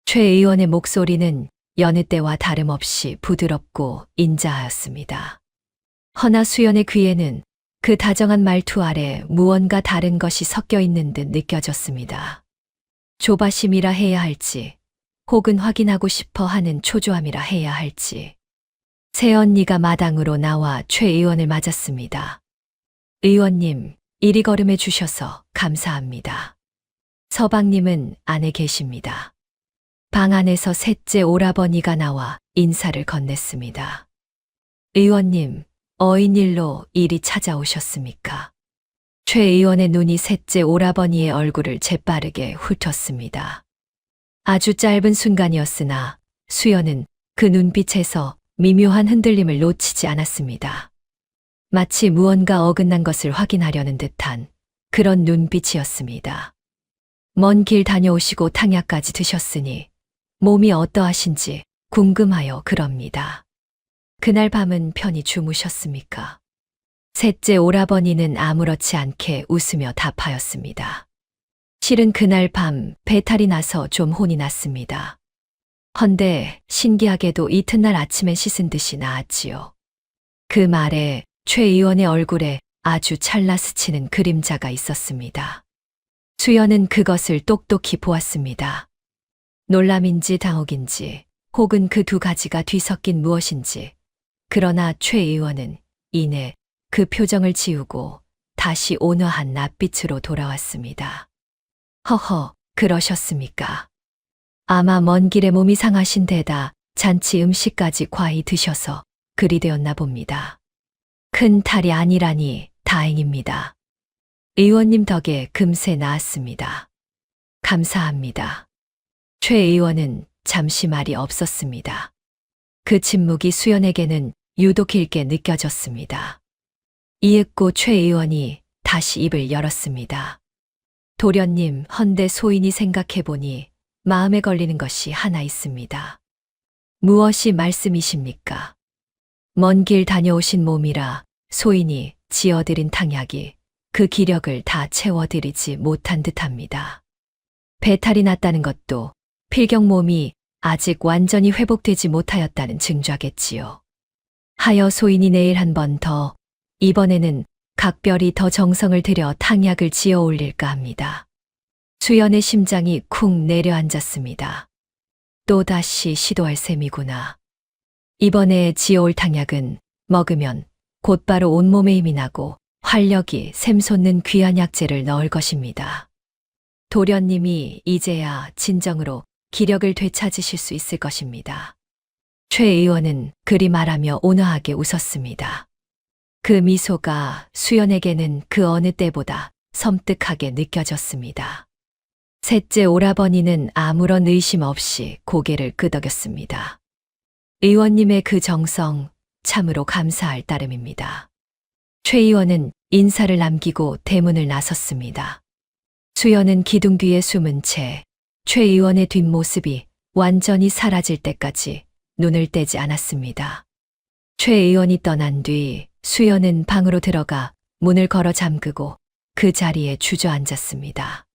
최 의원의 목소리는 여느 때와 다름없이 부드럽고 인자하였습니다. 허나 수연의 귀에는 그 다정한 말투 아래 무언가 다른 것이 섞여 있는 듯 느껴졌습니다. 조바심이라 해야 할지, 혹은 확인하고 싶어 하는 초조함이라 해야 할지. 새언니가 마당으로 나와 최 의원을 맞았습니다. 의원님, 이리 걸음해 주셔서 감사합니다. 서방님은 안에 계십니다. 방 안에서 셋째 오라버니가 나와 인사를 건넸습니다. 의원님, 어인일로 이리 찾아오셨습니까? 최 의원의 눈이 셋째 오라버니의 얼굴을 재빠르게 훑었습니다. 아주 짧은 순간이었으나 수연은 그 눈빛에서 미묘한 흔들림을 놓치지 않았습니다. 마치 무언가 어긋난 것을 확인하려는 듯한 그런 눈빛이었습니다. 먼 길 다녀오시고 탕약까지 드셨으니 몸이 어떠하신지 궁금하여 그럽니다. 그날 밤은 편히 주무셨습니까? 셋째 오라버니는 아무렇지 않게 웃으며 답하였습니다. 실은 그날 밤 배탈이 나서 좀 혼이 났습니다. 헌데 신기하게도 이튿날 아침엔 씻은 듯이 나았지요. 그 말에 최 의원의 얼굴에 아주 찰나 스치는 그림자가 있었습니다. 수연은 그것을 똑똑히 보았습니다. 놀람인지 당혹인지 혹은 그 두 가지가 뒤섞인 무엇인지. 그러나 최 의원은 이내 그 표정을 지우고 다시 온화한 낯빛으로 돌아왔습니다. 허허, 그러셨습니까? 아마 먼 길에 몸이 상하신 데다 잔치 음식까지 과히 드셔서 그리 되었나 봅니다. 큰 탈이 아니라니 다행입니다. 의원님 덕에 금세 나았습니다. 감사합니다. 최 의원은 잠시 말이 없었습니다. 그 침묵이 수연에게는 유독 길게 느껴졌습니다. 이윽고 최 의원이 다시 입을 열었습니다. 도련님, 헌데 소인이 생각해보니 마음에 걸리는 것이 하나 있습니다. 무엇이 말씀이십니까? 먼 길 다녀오신 몸이라 소인이 지어드린 탕약이 그 기력을 다 채워드리지 못한 듯합니다. 배탈이 났다는 것도 필경 몸이 아직 완전히 회복되지 못하였다는 증조겠지요. 하여 소인이 내일 한 번 더, 이번에는 각별히 더 정성을 들여 탕약을 지어 올릴까 합니다. 수연의 심장이 쿵 내려앉았습니다. 또다시 시도할 셈이구나. 이번에 지어올 탕약은 먹으면 곧바로 온몸에 힘이 나고 활력이 샘솟는 귀한 약재를 넣을 것입니다. 도련님이 이제야 진정으로 기력을 되찾으실 수 있을 것입니다. 최 의원은 그리 말하며 온화하게 웃었습니다. 그 미소가 수연에게는 그 어느 때보다 섬뜩하게 느껴졌습니다. 셋째 오라버니는 아무런 의심 없이 고개를 끄덕였습니다. 의원님의 그 정성 참으로 감사할 따름입니다. 최 의원은 인사를 남기고 대문을 나섰습니다. 수연은 기둥 뒤에 숨은 채 최 의원의 뒷모습이 완전히 사라질 때까지 눈을 떼지 않았습니다. 최 의원이 떠난 뒤 수연은 방으로 들어가 문을 걸어 잠그고 그 자리에 주저앉았습니다.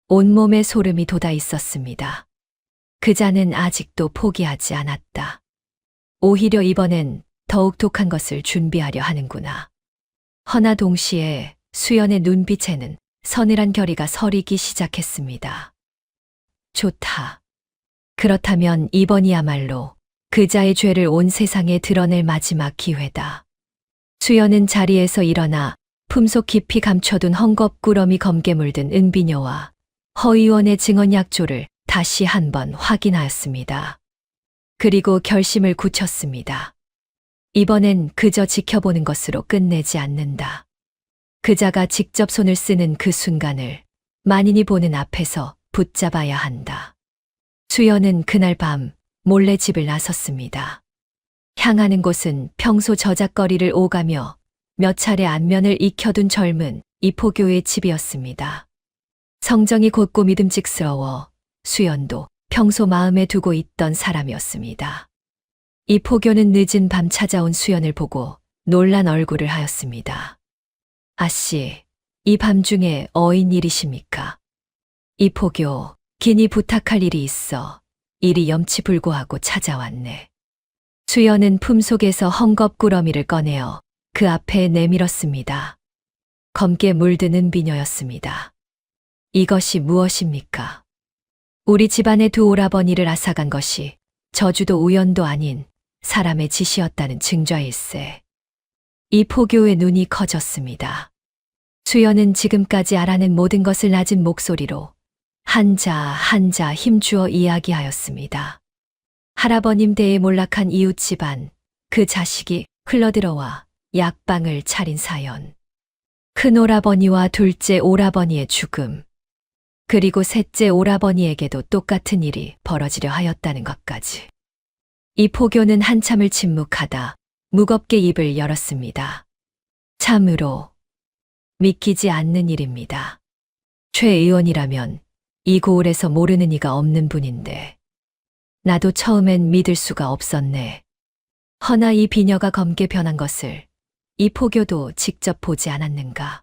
온몸에 소름이 돋아 있었습니다. 그자는 아직도 포기하지 않았다. 오히려 이번엔 더욱 독한 것을 준비하려 하는구나. 허나 동시에 수연의 눈빛에는 서늘한 결의가 서리기 시작했습니다. 좋다. 그렇다면 이번이야말로 그자의 죄를 온 세상에 드러낼 마지막 기회다. 수연은 자리에서 일어나 품속 깊이 감춰둔 헝겊구러미 검게 물든 은비녀와 허 의원의 증언 약조를 다시 한번 확인하였습니다. 그리고 결심을 굳혔습니다. 이번엔 그저 지켜보는 것으로 끝내지 않는다. 그자가 직접 손을 쓰는 그 순간을 만인이 보는 앞에서 붙잡아야 한다. 수연은 그날 밤 몰래 집을 나섰습니다. 향하는 곳은 평소 저작거리를 오가며 몇 차례 안면을 익혀둔 젊은 이포교의 집이었습니다. 성정이 곧고 믿음직스러워 수연도 평소 마음에 두고 있던 사람이었습니다. 이포교는 늦은 밤 찾아온 수연을 보고 놀란 얼굴을 하였습니다. 아씨, 이 밤중에 어인 일이십니까? 이포교, 긴히 부탁할 일이 있어 일이 염치불고하고 찾아왔네. 수연은 품속에서 헝겊구러미를 꺼내어 그 앞에 내밀었습니다. 검게 물든 은비녀였습니다. 이것이 무엇입니까? 우리 집안의 두 오라버니를 앗아간 것이 저주도 우연도 아닌 사람의 짓이었다는 증좌일세. 이 포교의 눈이 커졌습니다. 수연은 지금까지 알아낸 모든 것을 낮은 목소리로 한자 한자 힘주어 이야기하였습니다. 할아버님 댁에 몰락한 이웃 집안, 그 자식이 흘러들어와 약방을 차린 사연. 큰 오라버니와 둘째 오라버니의 죽음. 그리고 셋째 오라버니에게도 똑같은 일이 벌어지려 하였다는 것까지. 이 포교는 한참을 침묵하다 무겁게 입을 열었습니다. 참으로 믿기지 않는 일입니다. 최 의원이라면 이 고을에서 모르는 이가 없는 분인데 나도 처음엔 믿을 수가 없었네. 허나 이 비녀가 검게 변한 것을 이 포교도 직접 보지 않았는가.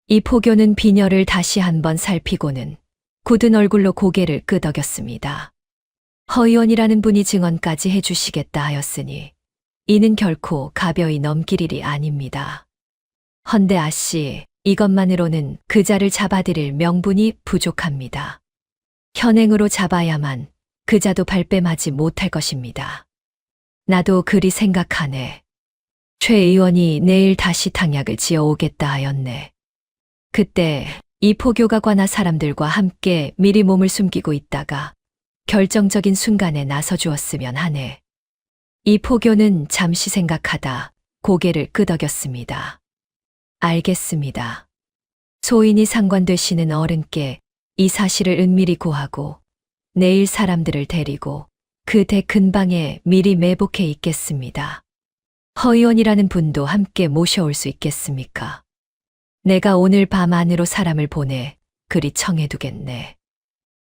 이 포교는 비녀를 다시 한번 살피고는 굳은 얼굴로 고개를 끄덕였습니다. 허 의원이라는 분이 증언까지 해주시겠다 하였으니 이는 결코 가벼이 넘길 일이 아닙니다. 헌데 아씨, 이것만으로는 그자를 잡아들일 명분이 부족합니다. 현행으로 잡아야만 그자도 발뺌하지 못할 것입니다. 나도 그리 생각하네. 최 의원이 내일 다시 탕약을 지어오겠다 하였네. 그때 이 포교가 관할 사람들과 함께 미리 몸을 숨기고 있다가 결정적인 순간에 나서 주었으면 하네. 이 포교는 잠시 생각하다 고개를 끄덕였습니다. 알겠습니다. 소인이 상관 되시는 어른께 이 사실을 은밀히 고하고 내일 사람들을 데리고 그 댁 근방에 미리 매복해 있겠습니다. 허 의원이라는 분도 함께 모셔올 수 있겠습니까? 내가 오늘 밤 안으로 사람을 보내 그리 청해두겠네.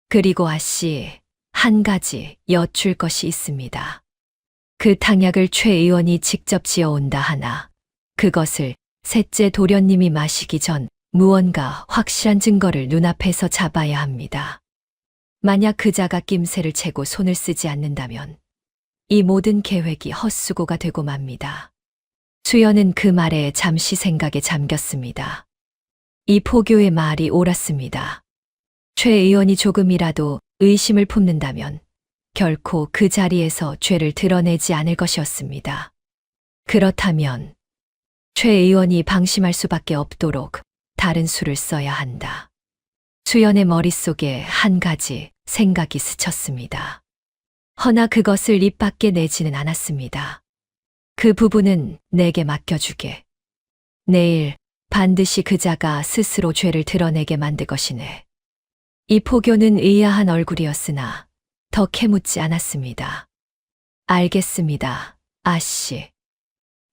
그리고 아씨, 한 가지 여쭐 것이 있습니다. 그 탕약을 최 의원이 직접 지어온다 하나 그것을 셋째 도련님이 마시기 전 무언가 확실한 증거를 눈앞에서 잡아야 합니다. 만약 그자가 낌새를 채고 손을 쓰지 않는다면 이 모든 계획이 헛수고가 되고 맙니다. 수연은 그 말에 잠시 생각에 잠겼습니다. 이 포교의 말이 옳았습니다. 최 의원이 조금이라도 의심을 품는다면 결코 그 자리에서 죄를 드러내지 않을 것이었습니다. 그렇다면 최 의원이 방심할 수밖에 없도록 다른 수를 써야 한다. 수연의 머릿속에 한 가지 생각이 스쳤습니다. 허나 그것을 입 밖에 내지는 않았습니다. 그 부분은 내게 맡겨주게. 내일 반드시 그자가 스스로 죄를 드러내게 만들 것이네. 이 포교는 의아한 얼굴이었으나 더 캐묻지 않았습니다. 알겠습니다, 아씨.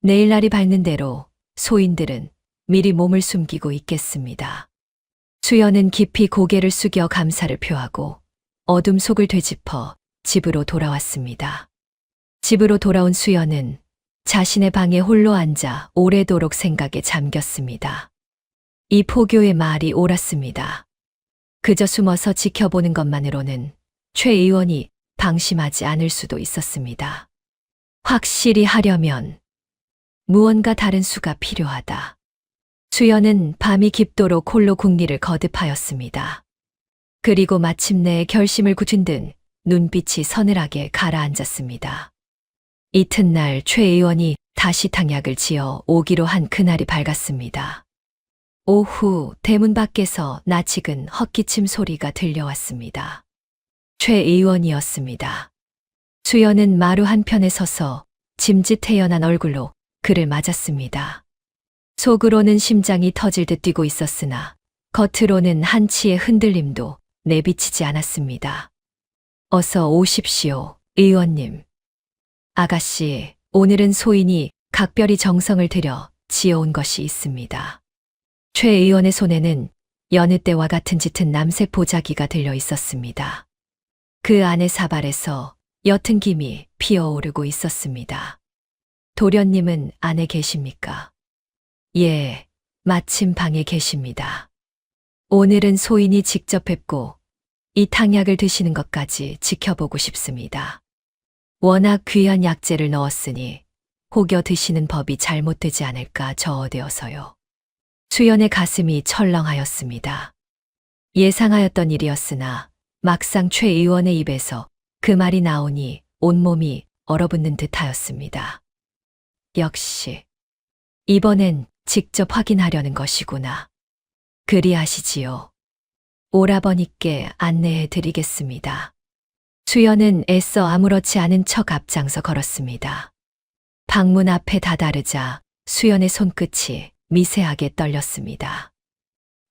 내일 날이 밝는 대로 소인들은 미리 몸을 숨기고 있겠습니다. 수연은 깊이 고개를 숙여 감사를 표하고 어둠 속을 되짚어 집으로 돌아왔습니다. 집으로 돌아온 수연은 자신의 방에 홀로 앉아 오래도록 생각에 잠겼습니다. 이 포교의 말이 옳았습니다. 그저 숨어서 지켜보는 것만으로는 최 의원이 방심하지 않을 수도 있었습니다. 확실히 하려면 무언가 다른 수가 필요하다. 수연은 밤이 깊도록 홀로 궁리를 거듭하였습니다. 그리고 마침내 결심을 굳은 듯 눈빛이 서늘하게 가라앉았습니다. 이튿날 최 의원이 다시 탕약을 지어 오기로 한 그날이 밝았습니다. 오후 대문 밖에서 낯익은 헛기침 소리가 들려왔습니다. 최 의원이었습니다. 수연은 마루 한편에 서서 짐짓태연한 얼굴로 그를 맞았습니다. 속으로는 심장이 터질 듯 뛰고 있었으나 겉으로는 한치의 흔들림도 내비치지 않았습니다. 어서 오십시오, 의원님. 아가씨, 오늘은 소인이 각별히 정성을 들여 지어온 것이 있습니다. 최 의원의 손에는 여느 때와 같은 짙은 남색 보자기가 들려 있었습니다. 그 안의 사발에서 옅은 김이 피어오르고 있었습니다. 도련님은 안에 계십니까? 예, 마침 방에 계십니다. 오늘은 소인이 직접 뵙고 이 탕약을 드시는 것까지 지켜보고 싶습니다. 워낙 귀한 약재를 넣었으니 혹여 드시는 법이 잘못되지 않을까 저어되어서요. 수연의 가슴이 철렁하였습니다. 예상하였던 일이었으나 막상 최 의원의 입에서 그 말이 나오니 온몸이 얼어붙는 듯하였습니다. 역시 이번엔 직접 확인하려는 것이구나. 그리하시지요. 오라버니께 안내해 드리겠습니다. 수연은 애써 아무렇지 않은 척 앞장서 걸었습니다. 방문 앞에 다다르자 수연의 손끝이 미세하게 떨렸습니다.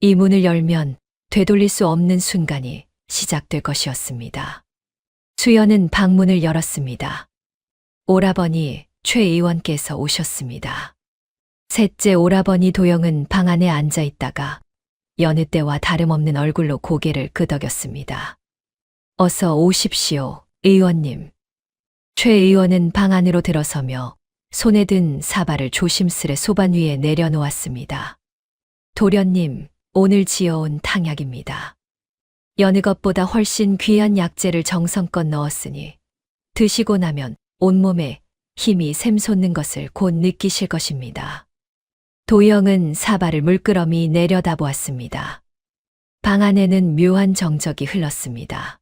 이 문을 열면 되돌릴 수 없는 순간이 시작될 것이었습니다. 수연은 방문을 열었습니다. 오라버니 최 의원께서 오셨습니다. 셋째 오라버니 도영은 방 안에 앉아 있다가 여느 때와 다름없는 얼굴로 고개를 끄덕였습니다. 어서 오십시오, 의원님. 최 의원은 방 안으로 들어서며 손에 든 사발을 조심스레 소반 위에 내려놓았습니다. 도련님, 오늘 지어온 탕약입니다. 여느 것보다 훨씬 귀한 약재를 정성껏 넣었으니 드시고 나면 온몸에 힘이 샘솟는 것을 곧 느끼실 것입니다. 도영은 사발을 물끄러미 내려다보았습니다. 방 안에는 묘한 정적이 흘렀습니다.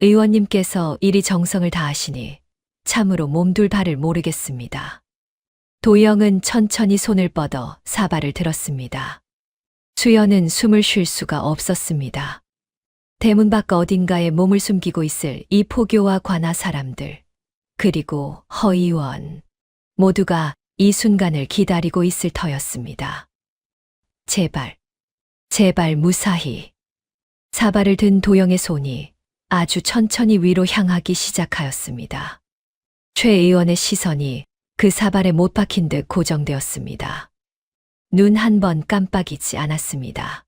의원님께서 이리 정성을 다하시니 참으로 몸둘 바를 모르겠습니다. 도영은 천천히 손을 뻗어 사발을 들었습니다. 수연은 숨을 쉴 수가 없었습니다. 대문 밖 어딘가에 몸을 숨기고 있을 이 포교와 관아 사람들, 그리고 허 의원, 모두가 이 순간을 기다리고 있을 터였습니다. 제발, 제발 무사히. 사발을 든 도영의 손이 아주 천천히 위로 향하기 시작하였습니다. 최 의원의 시선이 그 사발에 못 박힌 듯 고정되었습니다. 눈 한 번 깜빡이지 않았습니다.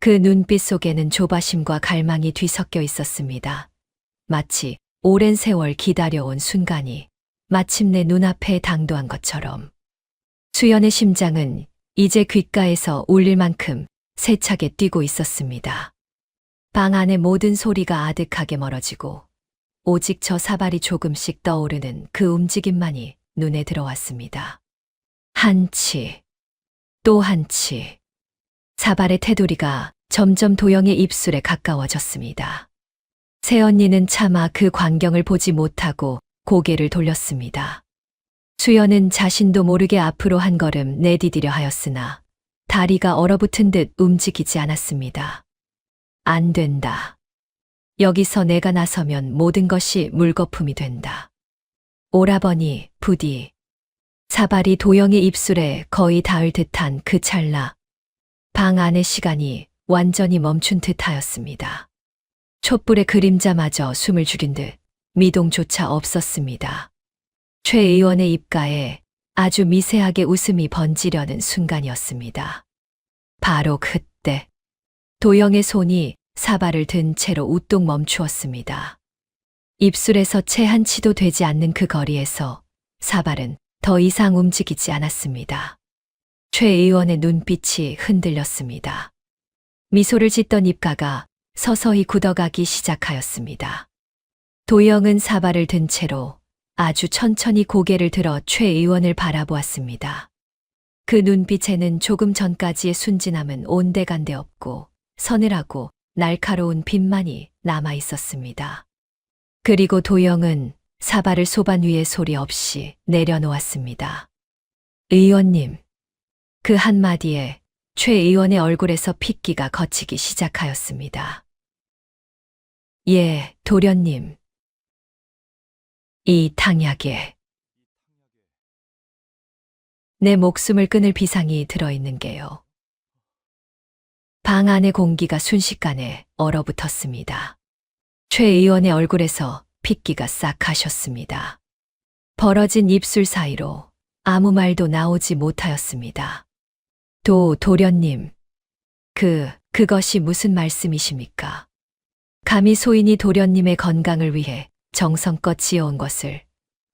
그 눈빛 속에는 조바심과 갈망이 뒤섞여 있었습니다. 마치 오랜 세월 기다려온 순간이 마침내 눈앞에 당도한 것처럼. 수연의 심장은 이제 귓가에서 울릴 만큼 세차게 뛰고 있었습니다. 방 안의 모든 소리가 아득하게 멀어지고 오직 저 사발이 조금씩 떠오르는 그 움직임만이 눈에 들어왔습니다. 한 치, 또 한 치. 사발의 테두리가 점점 도영의 입술에 가까워졌습니다. 새언니는 차마 그 광경을 보지 못하고 고개를 돌렸습니다. 수연은 자신도 모르게 앞으로 한 걸음 내디디려 하였으나 다리가 얼어붙은 듯 움직이지 않았습니다. 안 된다. 여기서 내가 나서면 모든 것이 물거품이 된다. 오라버니, 부디. 사발이 도영의 입술에 거의 닿을 듯한 그 찰나. 방 안의 시간이 완전히 멈춘 듯하였습니다. 촛불의 그림자마저 숨을 죽인 듯 미동조차 없었습니다. 최 의원의 입가에 아주 미세하게 웃음이 번지려는 순간이었습니다. 바로 그때 도영의 손이 사발을 든 채로 우뚝 멈추었습니다. 입술에서 채 한 치도 되지 않는 그 거리에서 사발은 더 이상 움직이지 않았습니다. 최 의원의 눈빛이 흔들렸습니다. 미소를 짓던 입가가 서서히 굳어가기 시작하였습니다. 도영은 사발을 든 채로 아주 천천히 고개를 들어 최 의원을 바라보았습니다. 그 눈빛에는 조금 전까지의 순진함은 온데간데 없고 서늘하고 날카로운 빛만이 남아 있었습니다. 그리고 도영은 사발을 소반 위에 소리 없이 내려놓았습니다. 의원님. 그 한마디에 최 의원의 얼굴에서 핏기가 걷히기 시작하였습니다. 예, 도련님. 이 탕약에 내 목숨을 끊을 비상이 들어있는 게요. 방 안의 공기가 순식간에 얼어붙었습니다. 최 의원의 얼굴에서 핏기가 싹 가셨습니다. 벌어진 입술 사이로 아무 말도 나오지 못하였습니다. 도련님. 그것이 무슨 말씀이십니까? 감히 소인이 도련님의 건강을 위해 정성껏 지어온 것을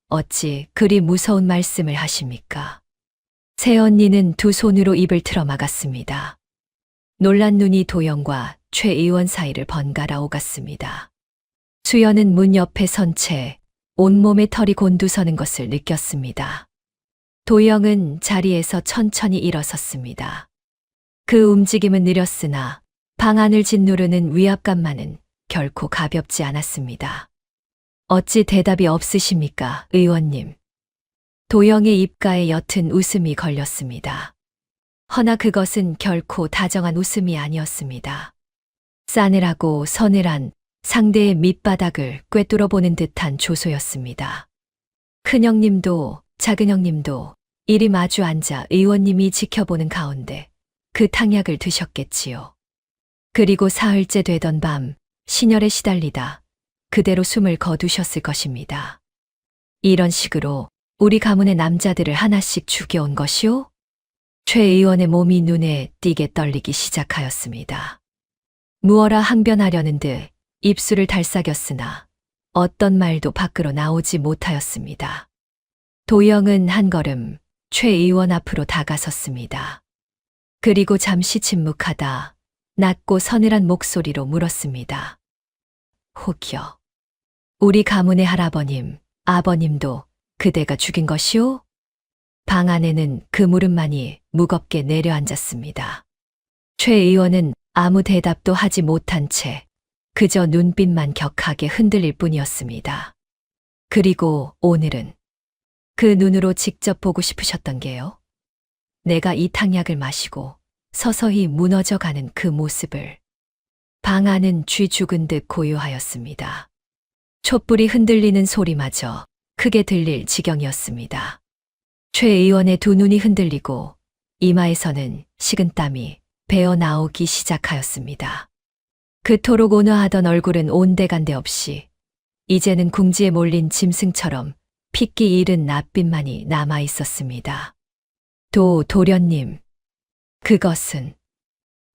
어찌 그리 무서운 말씀을 하십니까? 새언니는 두 손으로 입을 틀어 막았습니다. 놀란 눈이 도영과 최 의원 사이를 번갈아 오갔습니다. 수연은 문 옆에 선 채 온몸에 털이 곤두서는 것을 느꼈습니다. 도영은 자리에서 천천히 일어섰습니다. 그 움직임은 느렸으나 방 안을 짓누르는 위압감만은 결코 가볍지 않았습니다. 어찌 대답이 없으십니까, 의원님? 도영의 입가에 옅은 웃음이 걸렸습니다. 허나 그것은 결코 다정한 웃음이 아니었습니다. 싸늘하고 서늘한 상대의 밑바닥을 꿰뚫어보는 듯한 조소였습니다. 큰형님도 작은형님도 이리 마주 앉아 의원님이 지켜보는 가운데 그 탕약을 드셨겠지요. 그리고 사흘째 되던 밤 신혈에 시달리다 그대로 숨을 거두셨을 것입니다. 이런 식으로 우리 가문의 남자들을 하나씩 죽여온 것이오? 최 의원의 몸이 눈에 띄게 떨리기 시작하였습니다. 무어라 항변하려는 듯 입술을 달싹였으나 어떤 말도 밖으로 나오지 못하였습니다. 도영은 한 걸음 최 의원 앞으로 다가섰습니다. 그리고 잠시 침묵하다 낮고 서늘한 목소리로 물었습니다. 혹여 우리 가문의 할아버님, 아버님도 그대가 죽인 것이오? 방 안에는 그 물음만이 무겁게 내려앉았습니다. 최 의원은 아무 대답도 하지 못한 채 그저 눈빛만 격하게 흔들릴 뿐이었습니다. 그리고 오늘은 그 눈으로 직접 보고 싶으셨던 게요. 내가 이 탕약을 마시고 서서히 무너져가는 그 모습을. 방 안은 쥐 죽은 듯 고요하였습니다. 촛불이 흔들리는 소리마저 크게 들릴 지경이었습니다. 최 의원의 두 눈이 흔들리고 이마에서는 식은땀이 배어 나오기 시작하였습니다. 그토록 온화하던 얼굴은 온데간데 없이 이제는 궁지에 몰린 짐승처럼 핏기 잃은 낯빛만이 남아 있었습니다. 도련님. 그것은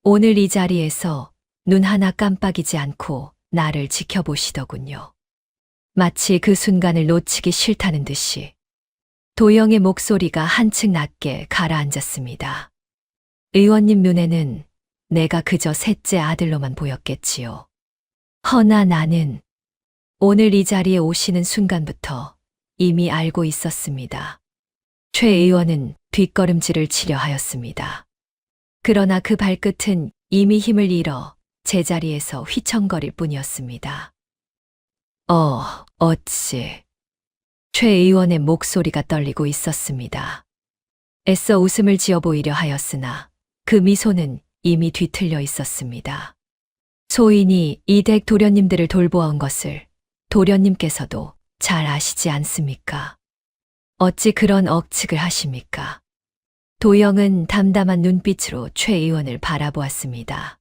오늘 이 자리에서 눈 하나 깜빡이지 않고 나를 지켜보시더군요. 마치 그 순간을 놓치기 싫다는 듯이 도영의 목소리가 한층 낮게 가라앉았습니다. 의원님 눈에는 내가 그저 셋째 아들로만 보였겠지요. 허나 나는 오늘 이 자리에 오시는 순간부터 이미 알고 있었습니다. 최 의원은 뒷걸음질을 치려 하였습니다. 그러나 그 발끝은 이미 힘을 잃어 제자리에서 휘청거릴 뿐이었습니다. 어찌. 최 의원의 목소리가 떨리고 있었습니다. 애써 웃음을 지어 보이려 하였으나 그 미소는 이미 뒤틀려 있었습니다. 소인이 이 댁 도련님들을 돌보아온 것을 도련님께서도 잘 아시지 않습니까? 어찌 그런 억측을 하십니까? 도영은 담담한 눈빛으로 최 의원을 바라보았습니다.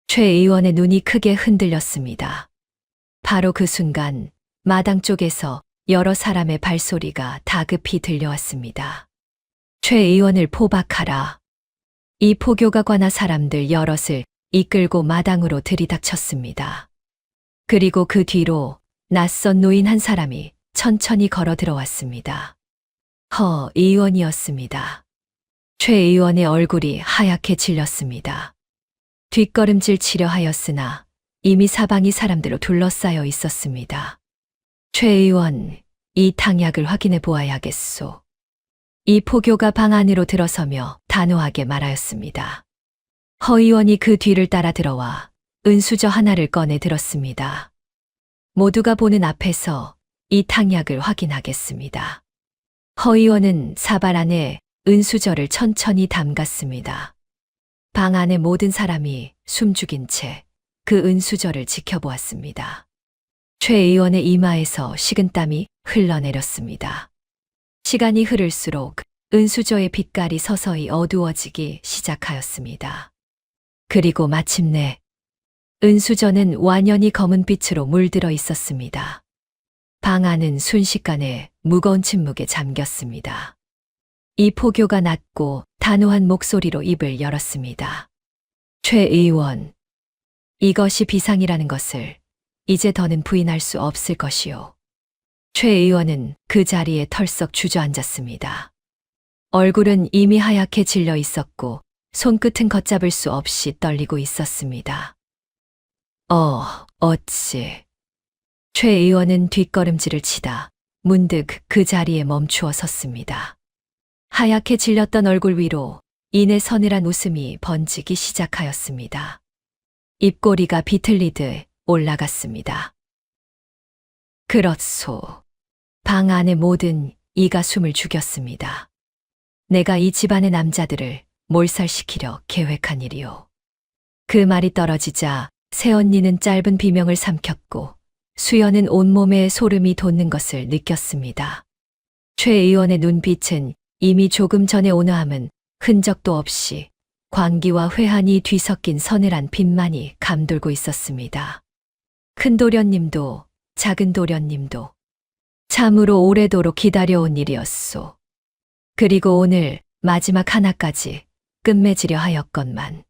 최 의원의 눈이 크게 흔들렸습니다. 바로 그 순간 마당 쪽에서 여러 사람의 발소리가 다급히 들려왔습니다. 최 의원을 포박하라. 이 포교가 관아 사람들 여럿을 이끌고 마당으로 들이닥쳤습니다. 그리고 그 뒤로 낯선 노인 한 사람이 천천히 걸어 들어왔습니다. 허 의원이었습니다. 최 의원의 얼굴이 하얗게 질렸습니다. 뒷걸음질 치려 하였으나 이미 사방이 사람들로 둘러싸여 있었습니다. 최 의원, 이 탕약을 확인해 보아야겠소. 이 포교가 방 안으로 들어서며 단호하게 말하였습니다. 허 의원이 그 뒤를 따라 들어와 은수저 하나를 꺼내 들었습니다. 모두가 보는 앞에서 이 탕약을 확인하겠습니다. 허 의원은 사발 안에 은수저를 천천히 담갔습니다. 방 안의 모든 사람이 숨죽인 채 그 은수저를 지켜보았습니다. 최 의원의 이마에서 식은땀이 흘러내렸습니다. 시간이 흐를수록 은수저의 빛깔이 서서히 어두워지기 시작하였습니다. 그리고 마침내 은수저는 완연히 검은 빛으로 물들어 있었습니다. 방 안은 순식간에 무거운 침묵에 잠겼습니다. 이 포교가 낮고 단호한 목소리로 입을 열었습니다. 최 의원, 이것이 비상이라는 것을 이제 더는 부인할 수 없을 것이요. 최 의원은 그 자리에 털썩 주저앉았습니다. 얼굴은 이미 하얗게 질려 있었고 손끝은 걷잡을 수 없이 떨리고 있었습니다. 어찌. 최 의원은 뒷걸음질을 치다 문득 그 자리에 멈추어 섰습니다. 하얗게 질렸던 얼굴 위로 이내 서늘한 웃음이 번지기 시작하였습니다. 입꼬리가 비틀리듯 올라갔습니다. 그렇소. 방 안의 모든 이가 숨을 죽였습니다. 내가 이 집안의 남자들을 몰살시키려 계획한 일이요. 그 말이 떨어지자 새언니는 짧은 비명을 삼켰고 수연은 온몸에 소름이 돋는 것을 느꼈습니다. 최 의원의 눈빛은 이미 조금 전의 온화함은 흔적도 없이 광기와 회한이 뒤섞인 서늘한 빛만이 감돌고 있었습니다. 큰 도련님도 작은 도련님도 참으로 오래도록 기다려온 일이었소. 그리고 오늘 마지막 하나까지 끝맺으려 하였건만.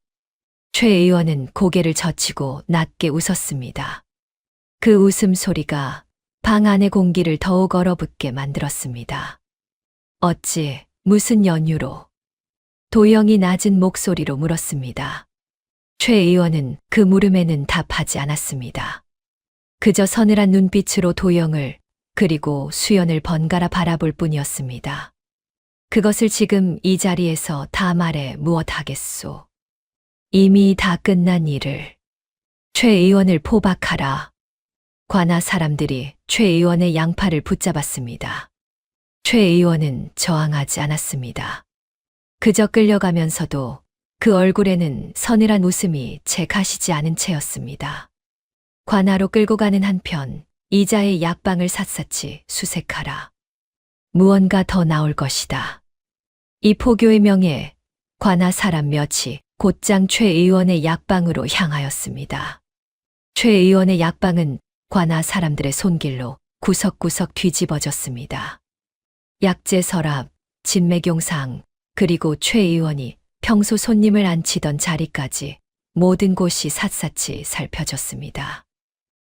최 의원은 고개를 젖히고 낮게 웃었습니다. 그 웃음소리가 방 안의 공기를 더욱 얼어붙게 만들었습니다. 어찌 무슨 연유로? 도영이 낮은 목소리로 물었습니다. 최 의원은 그 물음에는 답하지 않았습니다. 그저 서늘한 눈빛으로 도영을 그리고 수연을 번갈아 바라볼 뿐이었습니다. 그것을 지금 이 자리에서 다 말해 무엇하겠소. 이미 다 끝난 일을. 최 의원을 포박하라. 관아 사람들이 최 의원의 양팔을 붙잡았습니다. 최 의원은 저항하지 않았습니다. 그저 끌려가면서도 그 얼굴에는 서늘한 웃음이 채 가시지 않은 채였습니다. 관아로 끌고 가는 한편 이자의 약방을 샅샅이 수색하라. 무언가 더 나올 것이다. 이 포교의 명예, 관아 사람 몇이 곧장 최 의원의 약방으로 향하였습니다. 최 의원의 약방은 관아 사람들의 손길로 구석구석 뒤집어졌습니다. 약재 서랍, 진매경상, 그리고 최 의원이 평소 손님을 앉히던 자리까지 모든 곳이 샅샅이 살펴졌습니다.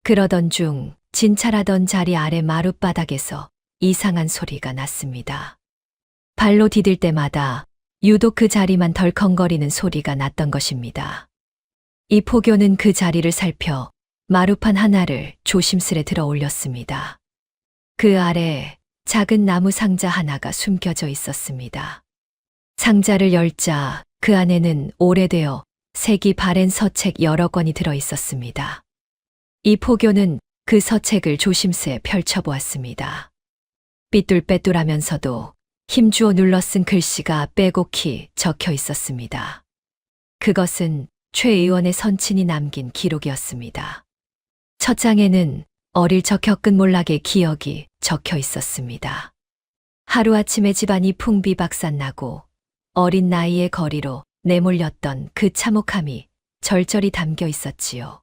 그러던 중 진찰하던 자리 아래 마룻바닥에서 이상한 소리가 났습니다. 발로 디딜 때마다 유독 그 자리만 덜컹거리는 소리가 났던 것입니다. 이 포교는 그 자리를 살펴 마루판 하나를 조심스레 들어 올렸습니다. 그 아래 작은 나무 상자 하나가 숨겨져 있었습니다. 상자를 열자 그 안에는 오래되어 색이 바랜 서책 여러 권이 들어 있었습니다. 이 포교는 그 서책을 조심스레 펼쳐보았습니다. 삐뚤빼뚤하면서도 힘주어 눌러 쓴 글씨가 빼곡히 적혀 있었습니다. 그것은 최 의원의 선친이 남긴 기록이었습니다. 첫 장에는 어릴 적 겪은 몰락의 기억이 적혀 있었습니다. 하루아침에 집안이 풍비박산나고 어린 나이의 거리로 내몰렸던 그 참혹함이 절절히 담겨 있었지요.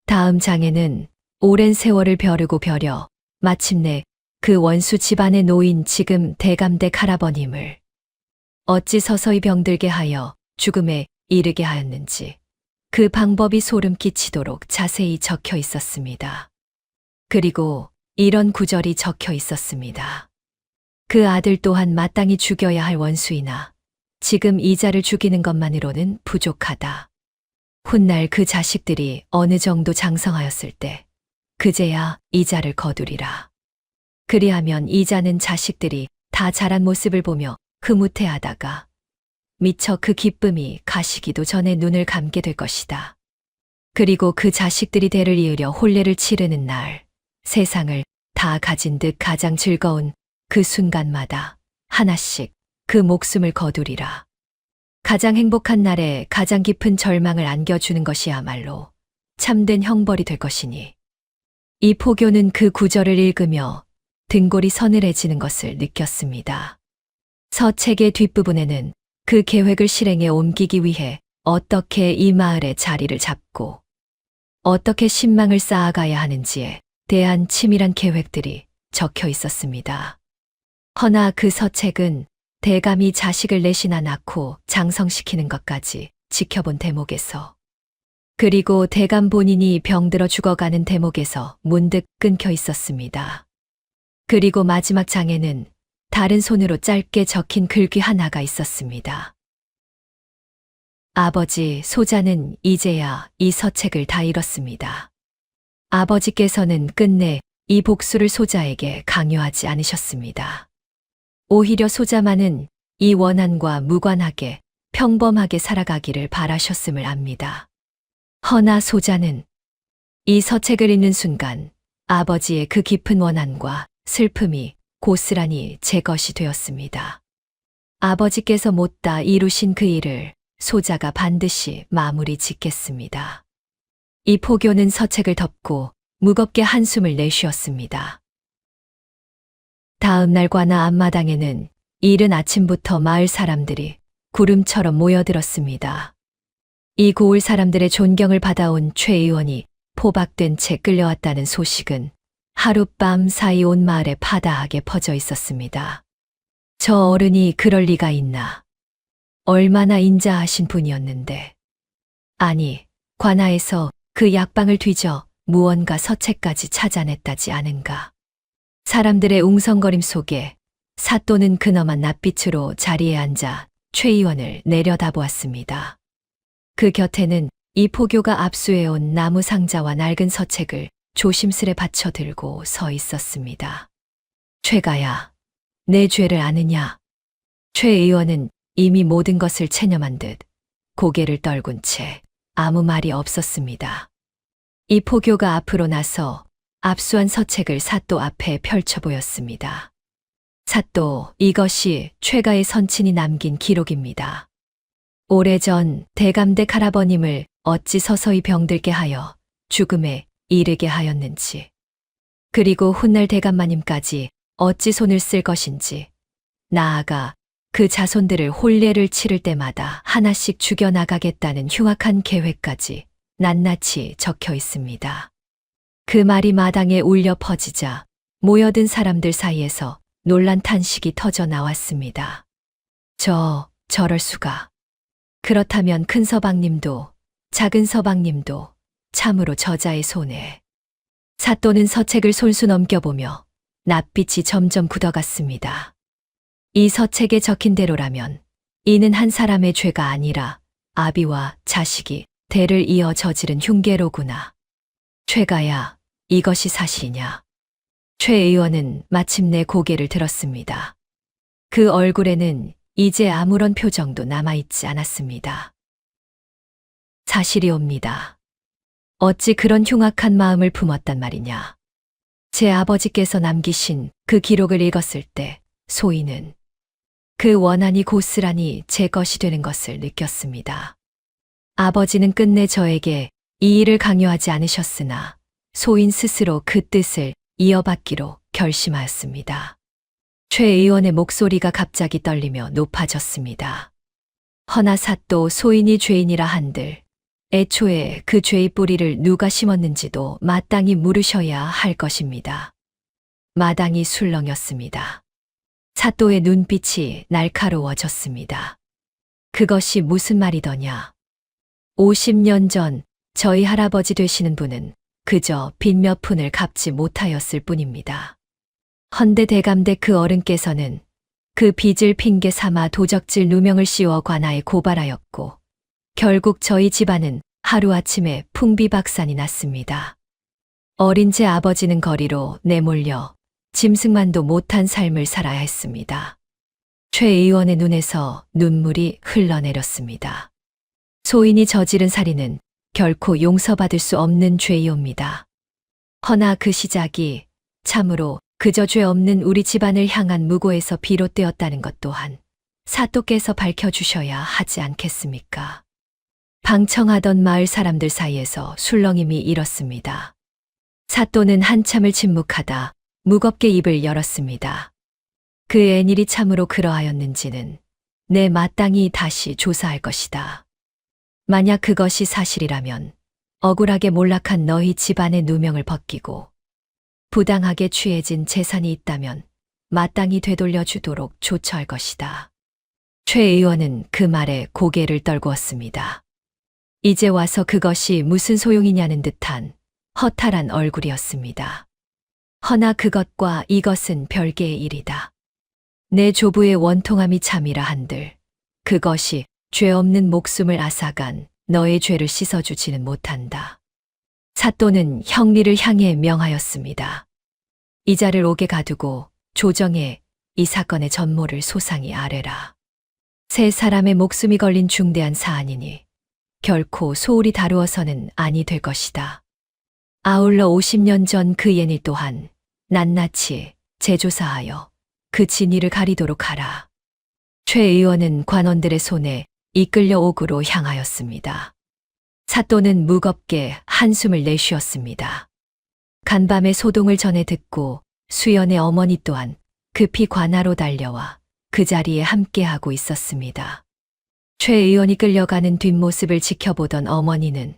다음 장에는 오랜 세월을 벼르고 벼려 마침내 그 원수 집안에 놓인 지금 대감댁 할아버님을 어찌 서서히 병들게 하여 죽음에 이르게 하였는지 그 방법이 소름 끼치도록 자세히 적혀 있었습니다. 그리고 이런 구절이 적혀 있었습니다. 그 아들 또한 마땅히 죽여야 할 원수이나 지금 이자를 죽이는 것만으로는 부족하다. 훗날 그 자식들이 어느 정도 장성하였을 때 그제야 이자를 거두리라. 그리하면 이자는 자식들이 다 자란 모습을 보며 흐뭇해하다가 미처 그 기쁨이 가시기도 전에 눈을 감게 될 것이다. 그리고 그 자식들이 대를 이으려 혼례를 치르는 날, 세상을 다 가진 듯 가장 즐거운 그 순간마다 하나씩 그 목숨을 거두리라. 가장 행복한 날에 가장 깊은 절망을 안겨주는 것이야말로 참된 형벌이 될 것이니. 이 포교는 그 구절을 읽으며 등골이 서늘해지는 것을 느꼈습니다. 서책의 뒷부분에는 그 계획을 실행에 옮기기 위해 어떻게 이 마을의 자리를 잡고 어떻게 신망을 쌓아가야 하는지에 대한 치밀한 계획들이 적혀 있었습니다. 허나 그 서책은 대감이 자식을 넷이나 낳고 장성시키는 것까지 지켜본 대목에서 그리고 대감 본인이 병들어 죽어가는 대목에서 문득 끊겨 있었습니다. 그리고 마지막 장에는 다른 손으로 짧게 적힌 글귀 하나가 있었습니다. 아버지, 소자는 이제야 이 서책을 다 읽었습니다. 아버지께서는 끝내 이 복수를 소자에게 강요하지 않으셨습니다. 오히려 소자만은 이 원한과 무관하게 평범하게 살아가기를 바라셨음을 압니다. 허나 소자는 이 서책을 읽는 순간 아버지의 그 깊은 원한과 슬픔이 고스란히 제 것이 되었습니다. 아버지께서 못다 이루신 그 일을 소자가 반드시 마무리 짓겠습니다. 이 포교는 서책을 덮고 무겁게 한숨을 내쉬었습니다. 다음 날 관아 앞마당에는 이른 아침부터 마을 사람들이 구름처럼 모여들었습니다. 이 고을 사람들의 존경을 받아온 최 의원이 포박된 채 끌려왔다는 소식은 하룻밤 사이 온 마을에 파다하게 퍼져 있었습니다. 저 어른이 그럴 리가 있나. 얼마나 인자하신 분이었는데. 아니, 관아에서 그 약방을 뒤져 무언가 서책까지 찾아냈다지 않은가. 사람들의 웅성거림 속에 사또는 근엄한 낯빛으로 자리에 앉아 최 의원을 내려다보았습니다. 그 곁에는 이 포교가 압수해온 나무 상자와 낡은 서책을 조심스레 받쳐 들고 서 있었습니다. 최가야, 내 죄를 아느냐? 최 의원은 이미 모든 것을 체념한 듯 고개를 떨군 채 아무 말이 없었습니다. 이 포교가 앞으로 나서 압수한 서책을 사또 앞에 펼쳐 보였습니다. 사또, 이것이 최가의 선친이 남긴 기록입니다. 오래전 대감댁 할아버님을 어찌 서서히 병들게 하여 죽음에 이르게 하였는지, 그리고 훗날 대감마님까지 어찌 손을 쓸 것인지, 나아가 그 자손들을 혼례를 치를 때마다 하나씩 죽여나가겠다는 흉악한 계획까지 낱낱이 적혀 있습니다. 그 말이 마당에 울려 퍼지자 모여든 사람들 사이에서 놀란 탄식이 터져 나왔습니다. 저럴 수가. 그렇다면 큰 서방님도 작은 서방님도 참으로 저자의 손에. 사또는 서책을 손수 넘겨보며 낯빛이 점점 굳어갔습니다. 이 서책에 적힌 대로라면 이는 한 사람의 죄가 아니라 아비와 자식이 대를 이어 저지른 흉계로구나. 최가야, 이것이 사실이냐? 최 의원은 마침내 고개를 들었습니다. 그 얼굴에는 이제 아무런 표정도 남아있지 않았습니다. 사실이옵니다. 어찌 그런 흉악한 마음을 품었단 말이냐. 제 아버지께서 남기신 그 기록을 읽었을 때 소인은 그 원한이 고스란히 제 것이 되는 것을 느꼈습니다. 아버지는 끝내 저에게 이 일을 강요하지 않으셨으나 소인 스스로 그 뜻을 이어받기로 결심하였습니다. 최 의원의 목소리가 갑자기 떨리며 높아졌습니다. 허나 사또 소인이 죄인이라 한들 애초에 그 죄의 뿌리를 누가 심었는지도 마땅히 물으셔야 할 것입니다. 마당이 술렁였습니다. 사또의 눈빛이 날카로워졌습니다. 그것이 무슨 말이더냐. 50년 전 저희 할아버지 되시는 분은 그저 빚 몇 푼을 갚지 못하였을 뿐입니다. 헌데 대감대 그 어른께서는 그 빚을 핑계 삼아 도적질 누명을 씌워 관아에 고발하였고 결국 저희 집안은 하루아침에 풍비박산이 났습니다. 어린 제 아버지는 거리로 내몰려 짐승만도 못한 삶을 살아야 했습니다. 최 의원의 눈에서 눈물이 흘러내렸습니다. 소인이 저지른 살인은 결코 용서받을 수 없는 죄이옵니다. 허나 그 시작이 참으로 그저 죄 없는 우리 집안을 향한 무고에서 비롯되었다는 것 또한 사또께서 밝혀주셔야 하지 않겠습니까? 방청하던 마을 사람들 사이에서 술렁임이 일었습니다. 사또는 한참을 침묵하다 무겁게 입을 열었습니다. 그 애일이 참으로 그러하였는지는 내 마땅히 다시 조사할 것이다. 만약 그것이 사실이라면 억울하게 몰락한 너희 집안의 누명을 벗기고 부당하게 취해진 재산이 있다면 마땅히 되돌려 주도록 조처할 것이다. 최 의원은 그 말에 고개를 떨구었습니다. 이제 와서 그것이 무슨 소용이냐는 듯한 허탈한 얼굴이었습니다. 허나 그것과 이것은 별개의 일이다. 내 조부의 원통함이 참이라 한들 그것이 죄 없는 목숨을 앗아간 너의 죄를 씻어주지는 못한다. 사또는 형리를 향해 명하였습니다. 이자를 옥에 가두고 조정에 이 사건의 전모를 소상히 아뢰라. 세 사람의 목숨이 걸린 중대한 사안이니 결코 소홀히 다루어서는 아니 될 것이다. 아울러 50년 전 그 예일 또한 낱낱이 재조사하여 그 진위를 가리도록 하라. 최 의원은 관원들의 손에 이끌려 옥으로 향하였습니다. 사또는 무겁게 한숨을 내쉬었습니다. 간밤에 소동을 전해 듣고 수연의 어머니 또한 급히 관하로 달려와 그 자리에 함께하고 있었습니다. 최 의원이 끌려가는 뒷모습을 지켜보던 어머니는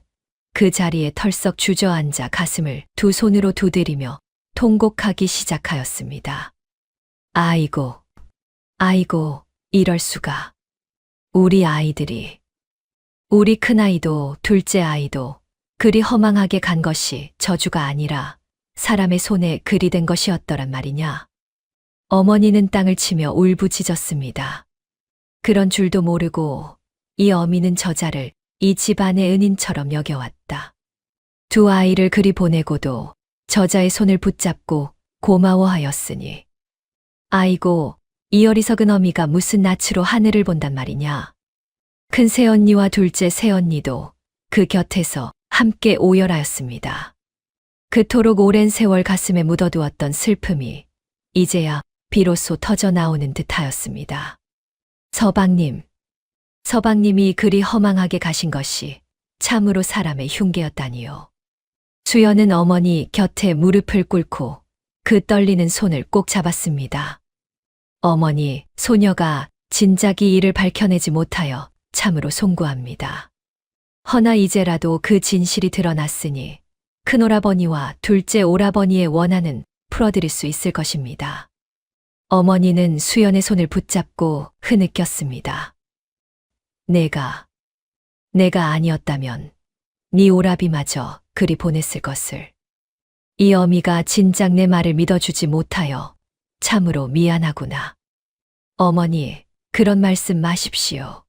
그 자리에 털썩 주저앉아 가슴을 두 손으로 두드리며 통곡하기 시작하였습니다. 아이고, 아이고, 이럴 수가. 우리 아이들이, 우리 큰아이도 둘째 아이도 그리 허망하게 간 것이 저주가 아니라 사람의 손에 그리 된 것이었더란 말이냐. 어머니는 땅을 치며 울부짖었습니다. 그런 줄도 모르고 이 어미는 저자를 이 집안의 은인처럼 여겨왔다. 두 아이를 그리 보내고도 저자의 손을 붙잡고 고마워하였으니 아이고, 이 어리석은 어미가 무슨 낯으로 하늘을 본단 말이냐. 큰 새언니와 둘째 새언니도 그 곁에서 함께 오열하였습니다. 그토록 오랜 세월 가슴에 묻어두었던 슬픔이 이제야 비로소 터져 나오는 듯하였습니다. 서방님이 그리 허망하게 가신 것이 참으로 사람의 흉계였다니요. 수연은 어머니 곁에 무릎을 꿇고 그 떨리는 손을 꼭 잡았습니다. 어머니, 소녀가 진작 이 일을 밝혀내지 못하여 참으로 송구합니다. 허나 이제라도 그 진실이 드러났으니 큰오라버니와 둘째 오라버니의 원한은 풀어드릴 수 있을 것입니다. 어머니는 수연의 손을 붙잡고 흐느꼈습니다. 내가 아니었다면 네 오라비마저 그리 보냈을 것을. 이 어미가 진작 내 말을 믿어주지 못하여 참으로 미안하구나. 어머니, 그런 말씀 마십시오.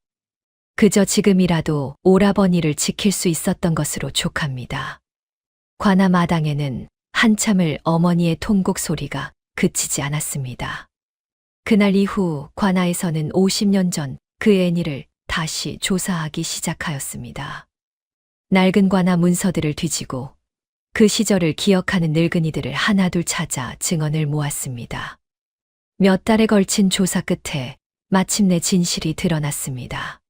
그저 지금이라도 오라버니를 지킬 수 있었던 것으로 족합니다. 관아 마당에는 한참을 어머니의 통곡 소리가 그치지 않았습니다. 그날 이후 관아에서는 50년 전 그 애니를 다시 조사하기 시작하였습니다. 낡은 관아 문서들을 뒤지고 그 시절을 기억하는 늙은이들을 하나둘 찾아 증언을 모았습니다. 몇 달에 걸친 조사 끝에 마침내 진실이 드러났습니다.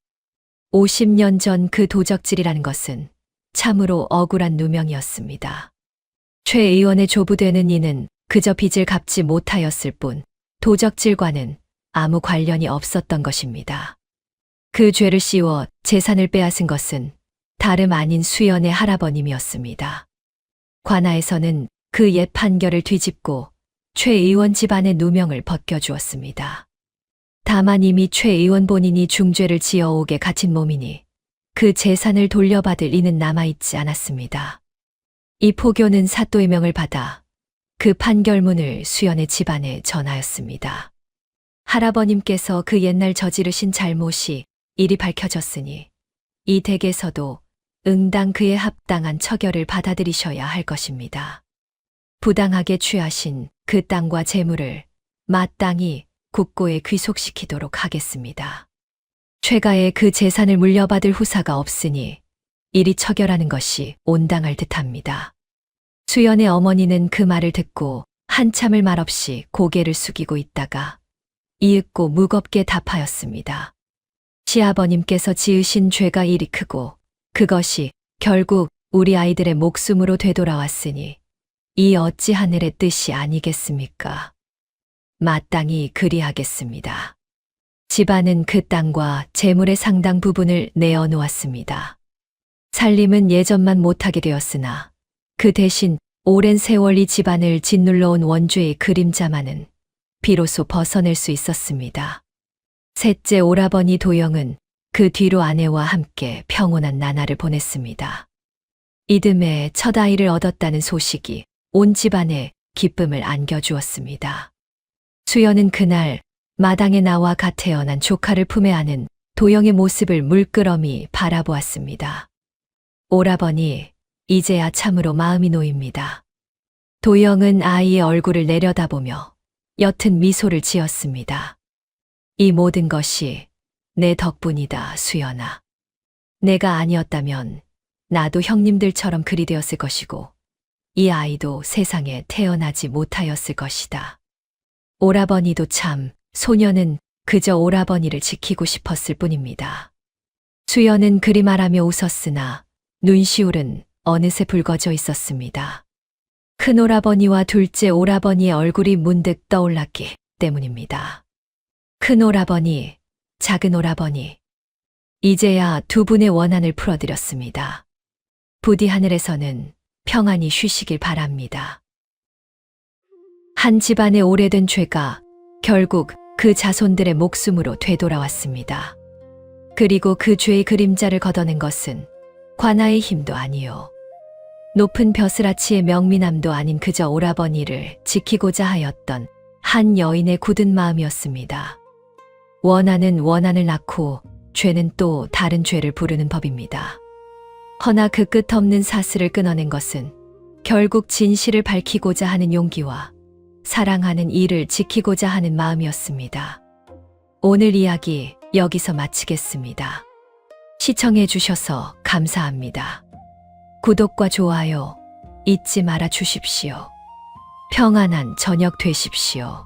50년 전 그 도적질이라는 것은 참으로 억울한 누명이었습니다. 최 의원의 조부되는 이는 그저 빚을 갚지 못하였을 뿐 도적질과는 아무 관련이 없었던 것입니다. 그 죄를 씌워 재산을 빼앗은 것은 다름 아닌 수연의 할아버님이었습니다. 관아에서는 그 옛 판결을 뒤집고 최 의원 집안의 누명을 벗겨주었습니다. 다만 이미 최 의원 본인이 중죄를 지어오게 갇힌 몸이니 그 재산을 돌려받을 이는 남아있지 않았습니다. 이 포교는 사또의 명을 받아 그 판결문을 수연의 집안에 전하였습니다. 할아버님께서 그 옛날 저지르신 잘못이 이리 밝혀졌으니 이 댁에서도 응당 그에 합당한 처결을 받아들이셔야 할 것입니다. 부당하게 취하신 그 땅과 재물을 마땅히 국고에 귀속시키도록 하겠습니다. 최가의 그 재산을 물려받을 후사가 없으니 이리 처결하는 것이 온당할 듯합니다. 수연의 어머니는 그 말을 듣고 한참을 말없이 고개를 숙이고 있다가 이윽고 무겁게 답하였습니다. 시아버님께서 지으신 죄가 이리 크고 그것이 결국 우리 아이들의 목숨으로 되돌아왔으니 이 어찌 하늘의 뜻이 아니겠습니까? 마땅히 그리하겠습니다. 집안은 그 땅과 재물의 상당 부분을 내어놓았습니다. 살림은 예전만 못하게 되었으나 그 대신 오랜 세월 이 집안을 짓눌러온 원주의 그림자만은 비로소 벗어낼 수 있었습니다. 셋째 오라버니 도영은 그 뒤로 아내와 함께 평온한 나날을 보냈습니다. 이듬해 첫 아이를 얻었다는 소식이 온 집안에 기쁨을 안겨주었습니다. 수연은 그날 마당에 나와 갓 태어난 조카를 품에 안은 도영의 모습을 물끄러미 바라보았습니다. 오라버니, 이제야 참으로 마음이 놓입니다. 도영은 아이의 얼굴을 내려다보며 옅은 미소를 지었습니다. 이 모든 것이 내 덕분이다, 수연아. 내가 아니었다면 나도 형님들처럼 그리 되었을 것이고 이 아이도 세상에 태어나지 못하였을 것이다. 오라버니도 참, 소녀는 그저 오라버니를 지키고 싶었을 뿐입니다. 수연은 그리 말하며 웃었으나 눈시울은 어느새 붉어져 있었습니다. 큰오라버니와 둘째 오라버니의 얼굴이 문득 떠올랐기 때문입니다. 큰오라버니, 작은오라버니, 이제야 두 분의 원한을 풀어드렸습니다. 부디 하늘에서는 평안히 쉬시길 바랍니다. 한 집안의 오래된 죄가 결국 그 자손들의 목숨으로 되돌아왔습니다. 그리고 그 죄의 그림자를 걷어낸 것은 관아의 힘도 아니요. 높은 벼슬아치의 명미남도 아닌 그저 오라버니를 지키고자 하였던 한 여인의 굳은 마음이었습니다. 원한은 원한을 낳고 죄는 또 다른 죄를 부르는 법입니다. 허나 그 끝없는 사슬을 끊어낸 것은 결국 진실을 밝히고자 하는 용기와 사랑하는 이를 지키고자 하는 마음이었습니다. 오늘 이야기 여기서 마치겠습니다. 시청해 주셔서 감사합니다. 구독과 좋아요 잊지 말아 주십시오. 평안한 저녁 되십시오.